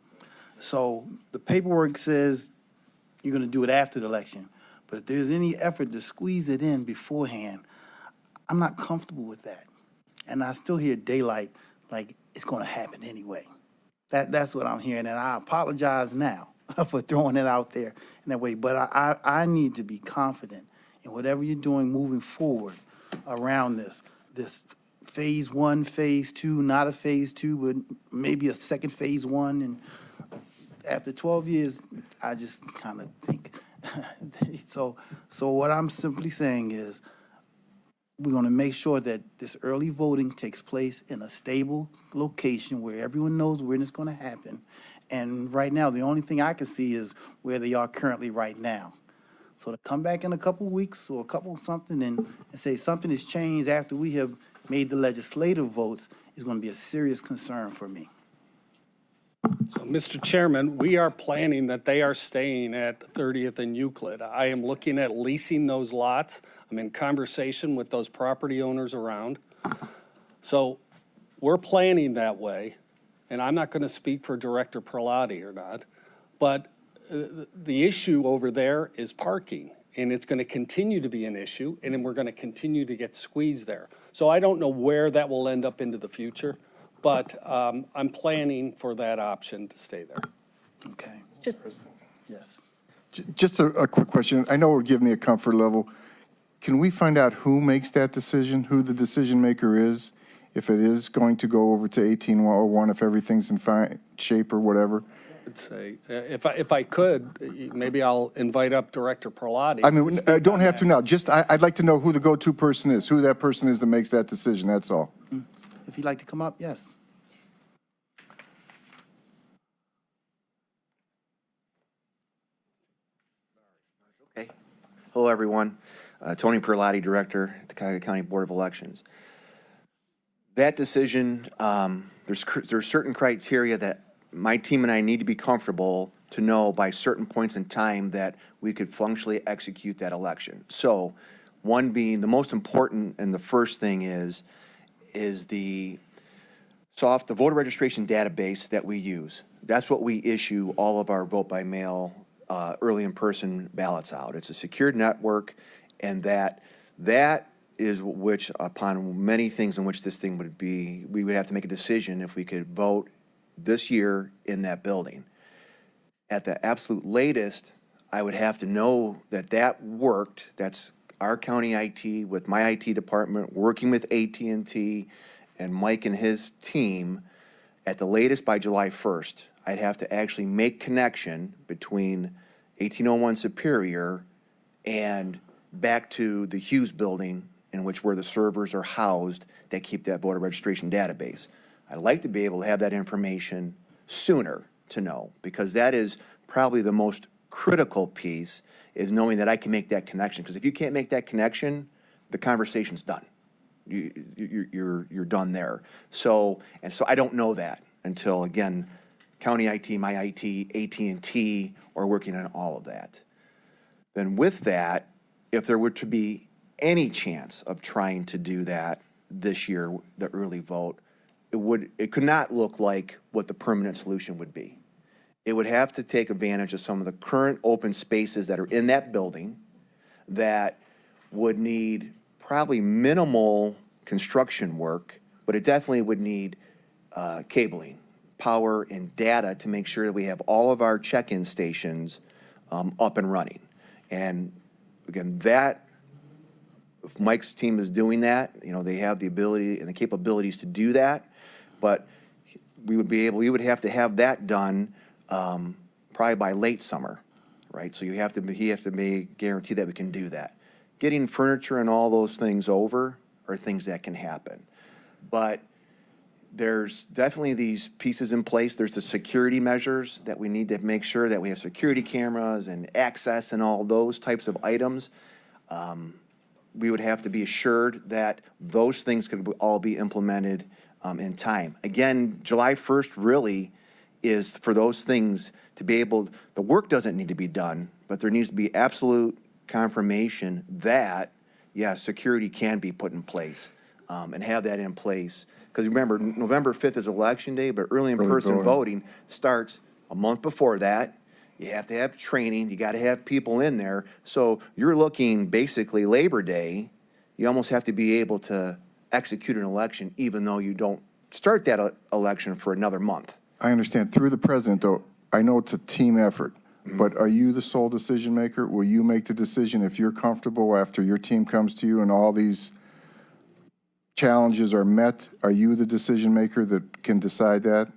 So the paperwork says you're going to do it after the election, but if there's any effort to squeeze it in beforehand, I'm not comfortable with that. And I still hear daylight like it's going to happen anyway. That's what I'm hearing, and I apologize now for throwing it out there in that way. But I need to be confident in whatever you're doing moving forward around this phase 1, phase 2, not a phase 2, but maybe a second phase 1. And after 12 years, I just kind of think so. So what I'm simply saying is, we're going to make sure that this early voting takes place in a stable location where everyone knows when it's going to happen. And right now, the only thing I can see is where they are currently right now. So to come back in a couple weeks or a couple something and say something has changed after we have made the legislative votes is going to be a serious concern for me. So, Mr. Chairman, we are planning that they are staying at 30th and Euclid. I am looking at leasing those lots. I'm in conversation with those property owners around. So we're planning that way, and I'm not going to speak for Director Perlotti or not, but the issue over there is parking, and it's going to continue to be an issue, and then we're going to continue to get squeezed there. So I don't know where that will end up into the future, but I'm planning for that option to stay there. Okay. Just, Yes. Just a quick question. I know we're giving me a comfort level. Can we find out who makes that decision, who the decision maker is, if it is going to go over to 1801, if everything's in fine shape or whatever? I'd say, if I could, maybe I'll invite up Director Perlotti. I mean, I don't have to now. Just, I'd like to know who the go-to person is, who that person is that makes that decision, that's all. If you'd like to come up, yes. Okay. Hello, everyone. Tony Perlotti, Director at the Cuyahoga County Board of Elections. That decision, there's certain criteria that my team and I need to be comfortable to know by certain points in time that we could functionally execute that election. So, one being the most important, and the first thing is the voter registration database that we use. That's what we issue all of our vote by mail, early in-person ballots out. It's a secured network, and that is which, upon many things in which this thing would be, we would have to make a decision if we could vote this year in that building. At the absolute latest, I would have to know that that worked. That's our county IT with my IT department working with AT&T and Mike and his team. At the latest by July 1st, I'd have to actually make connection between 1801 Superior and back to the Hughes building, in which where the servers are housed that keep that voter registration database. I'd like to be able to have that information sooner to know, because that is probably the most critical piece, is knowing that I can make that connection. Because if you can't make that connection, the conversation's done. You're done there. So I don't know that until, again, county IT, my IT, AT&T are working on all of that. Then with that, if there were to be any chance of trying to do that this year, the early vote, it could not look like what the permanent solution would be. It would have to take advantage of some of the current open spaces that are in that building that would need probably minimal construction work, but it definitely would need cabling, power, and data to make sure that we have all of our check-in stations up and running. And again, if Mike's team is doing that, they have the ability and the capabilities to do that, but we would have to have that done probably by late summer, right? So he has to guarantee that we can do that. Getting furniture and all those things over are things that can happen. But there's definitely these pieces in place. There's the security measures that we need to make sure that we have security cameras and access and all those types of items. We would have to be assured that those things could all be implemented in time. Again, July 1st really is for those things to be able, the work doesn't need to be done, but there needs to be absolute confirmation that, yeah, security can be put in place and have that in place. Because remember, November 5th is Election Day, but early in-person voting starts a month before that. You have to have training. You got to have people in there. So you're looking basically Labor Day. You almost have to be able to execute an election, even though you don't start that election for another month. I understand. Through the president, though, I know it's a team effort, but are you the sole decision maker? Will you make the decision if you're comfortable after your team comes to you and all these challenges are met? Are you the decision maker that can decide that?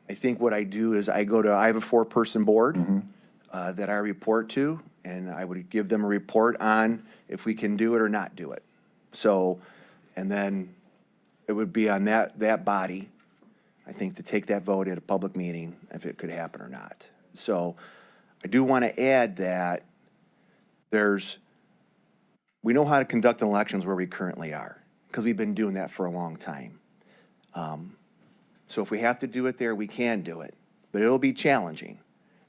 I think what I do is I have a 4-person board that I report to, and I would give them a report on if we can do it or not do it. So, and then it would be on that body, I think, to take that vote at a public meeting if it could happen or not. So I do want to add that we know how to conduct elections where we currently are, because we've been doing that for a long time. So if we have to do it there, we can do it, but it'll be challenging.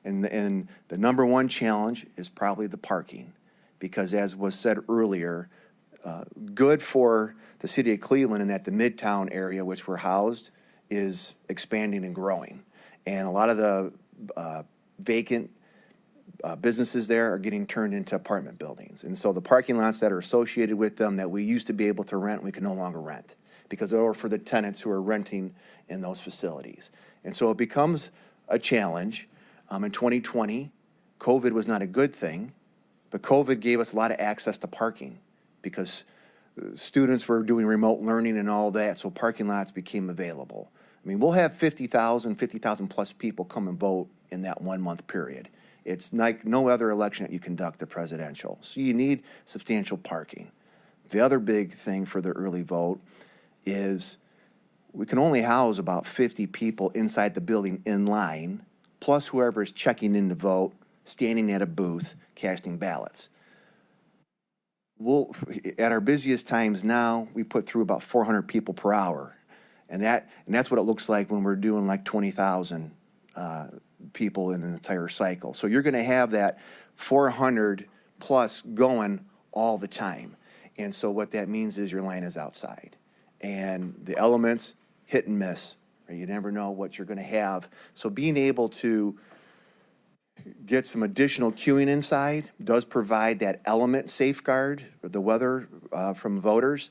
And the number one challenge is probably the parking, because as was said earlier, good for the city of Cleveland and that the Midtown area, which we're housed, is expanding and growing. And a lot of the vacant businesses there are getting turned into apartment buildings. And so the parking lots that are associated with them that we used to be able to rent, we can no longer rent, because they were for the tenants who are renting in those facilities. And so it becomes a challenge. In 2020, COVID was not a good thing, but COVID gave us a lot of access to parking because students were doing remote learning and all that, so parking lots became available. I mean, we'll have 50,000 plus people come and vote in that 1 month period. It's like no other election that you conduct, the presidential. So you need substantial parking. The other big thing for the early vote is we can only house about 50 people inside the building in line, plus whoever is checking in to vote, standing at a booth, casting ballots. At our busiest times now, we put through about 400 people per hour. And that's what it looks like when we're doing like 20,000 people in an entire cycle. So you're going to have that 400 plus going all the time. And so what that means is your line is outside. And the elements, hit and miss. Right? You never know what you're going to have. So being able to get some additional queuing inside does provide that element safeguard for the weather from voters.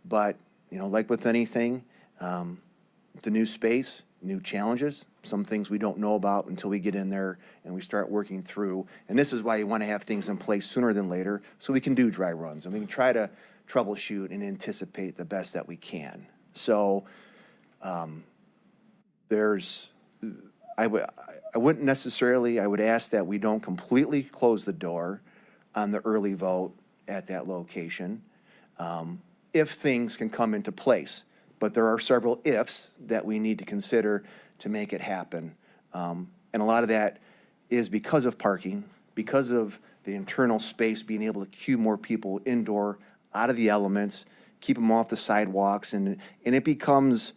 But, you know, like with anything, the new space, new challenges, some things we don't know about until we get in there and we start working through. And this is why you want to have things in place sooner than later so we can do dry runs and we can try to troubleshoot and anticipate the best that we can. So I wouldn't necessarily, I would ask that we don't completely close the door on the early vote at that location if things can come into place. But there are several ifs that we need to consider to make it happen. And a lot of that is because of parking, because of the internal space, being able to queue more people indoor, out of the elements, keep them off the sidewalks. And it becomes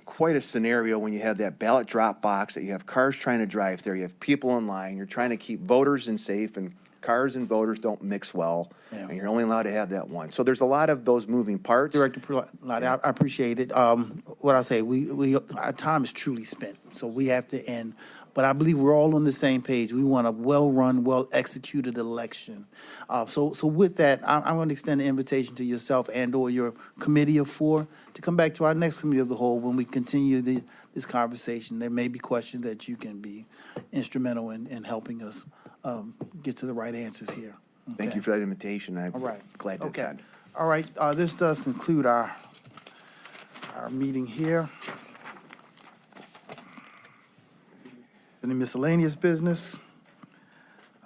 quite a scenario when you have that ballot drop box, that you have cars trying to drive there, you have people in line, you're trying to keep voters in safe, and cars and voters don't mix well, and you're only allowed to have that one. So there's a lot of those moving parts. Director Prelati, I appreciate it. What I say, our time is truly spent, so we have to end. But I believe we're all on the same page. We want a well-run, well-executed election. So with that, I'm going to extend an invitation to yourself and/or your committee of 4 to come back to our next committee of the whole when we continue this conversation. There may be questions that you can be instrumental in helping us get to the right answers here. Okay. Thank you for that invitation. I'm glad to attend. All right, this does conclude our meeting here. Any miscellaneous business?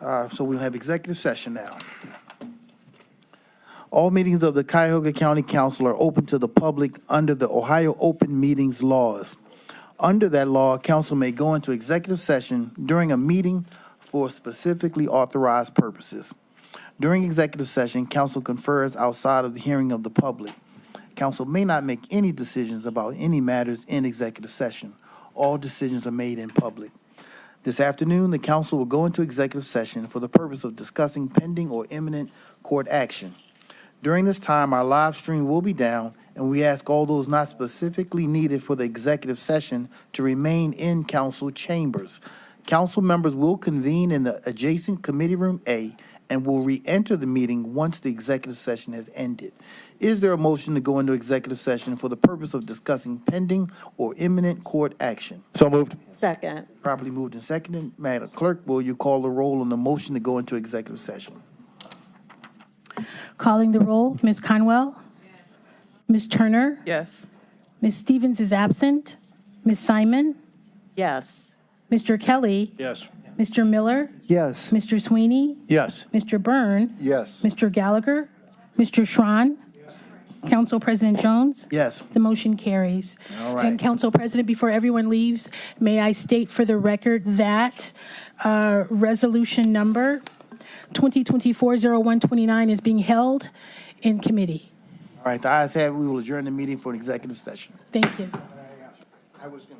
So we'll have executive session now. All meetings of the Cuyahoga County Council are open to the public under the Ohio Open Meetings laws. Under that law, council may go into executive session during a meeting for specifically authorized purposes. During executive session, council confers outside of the hearing of the public. Council may not make any decisions about any matters in executive session. All decisions are made in public. This afternoon, the council will go into executive session for the purpose of discussing pending or imminent court action. During this time, our live stream will be down, and we ask all those not specifically needed for the executive session to remain in council chambers. Council members will convene in the adjacent Committee Room A and will re-enter the meeting once the executive session has ended. Is there a motion to go into executive session for the purpose of discussing pending or imminent court action? So moved. Second. Properly moved and seconded. Madam Clerk, will you call the roll on the motion to go into executive session? Calling the roll, Ms. Conwell? Ms. Turner? Yes. Ms. Stevens is absent. Ms. Simon? Yes. Mr. Kelly? Yes. Mr. Miller? Yes. Mr. Sweeney? Yes. Mr. Byrne? Yes. Mr. Gallagher? Mr. Schron? Council President Jones? Yes. The motion carries. All right. And Council President, before everyone leaves, may I state for the record that resolution number 2024-0129 is being held in committee. All right, the ayes have it. We will adjourn the meeting for an executive session. Thank you. I was going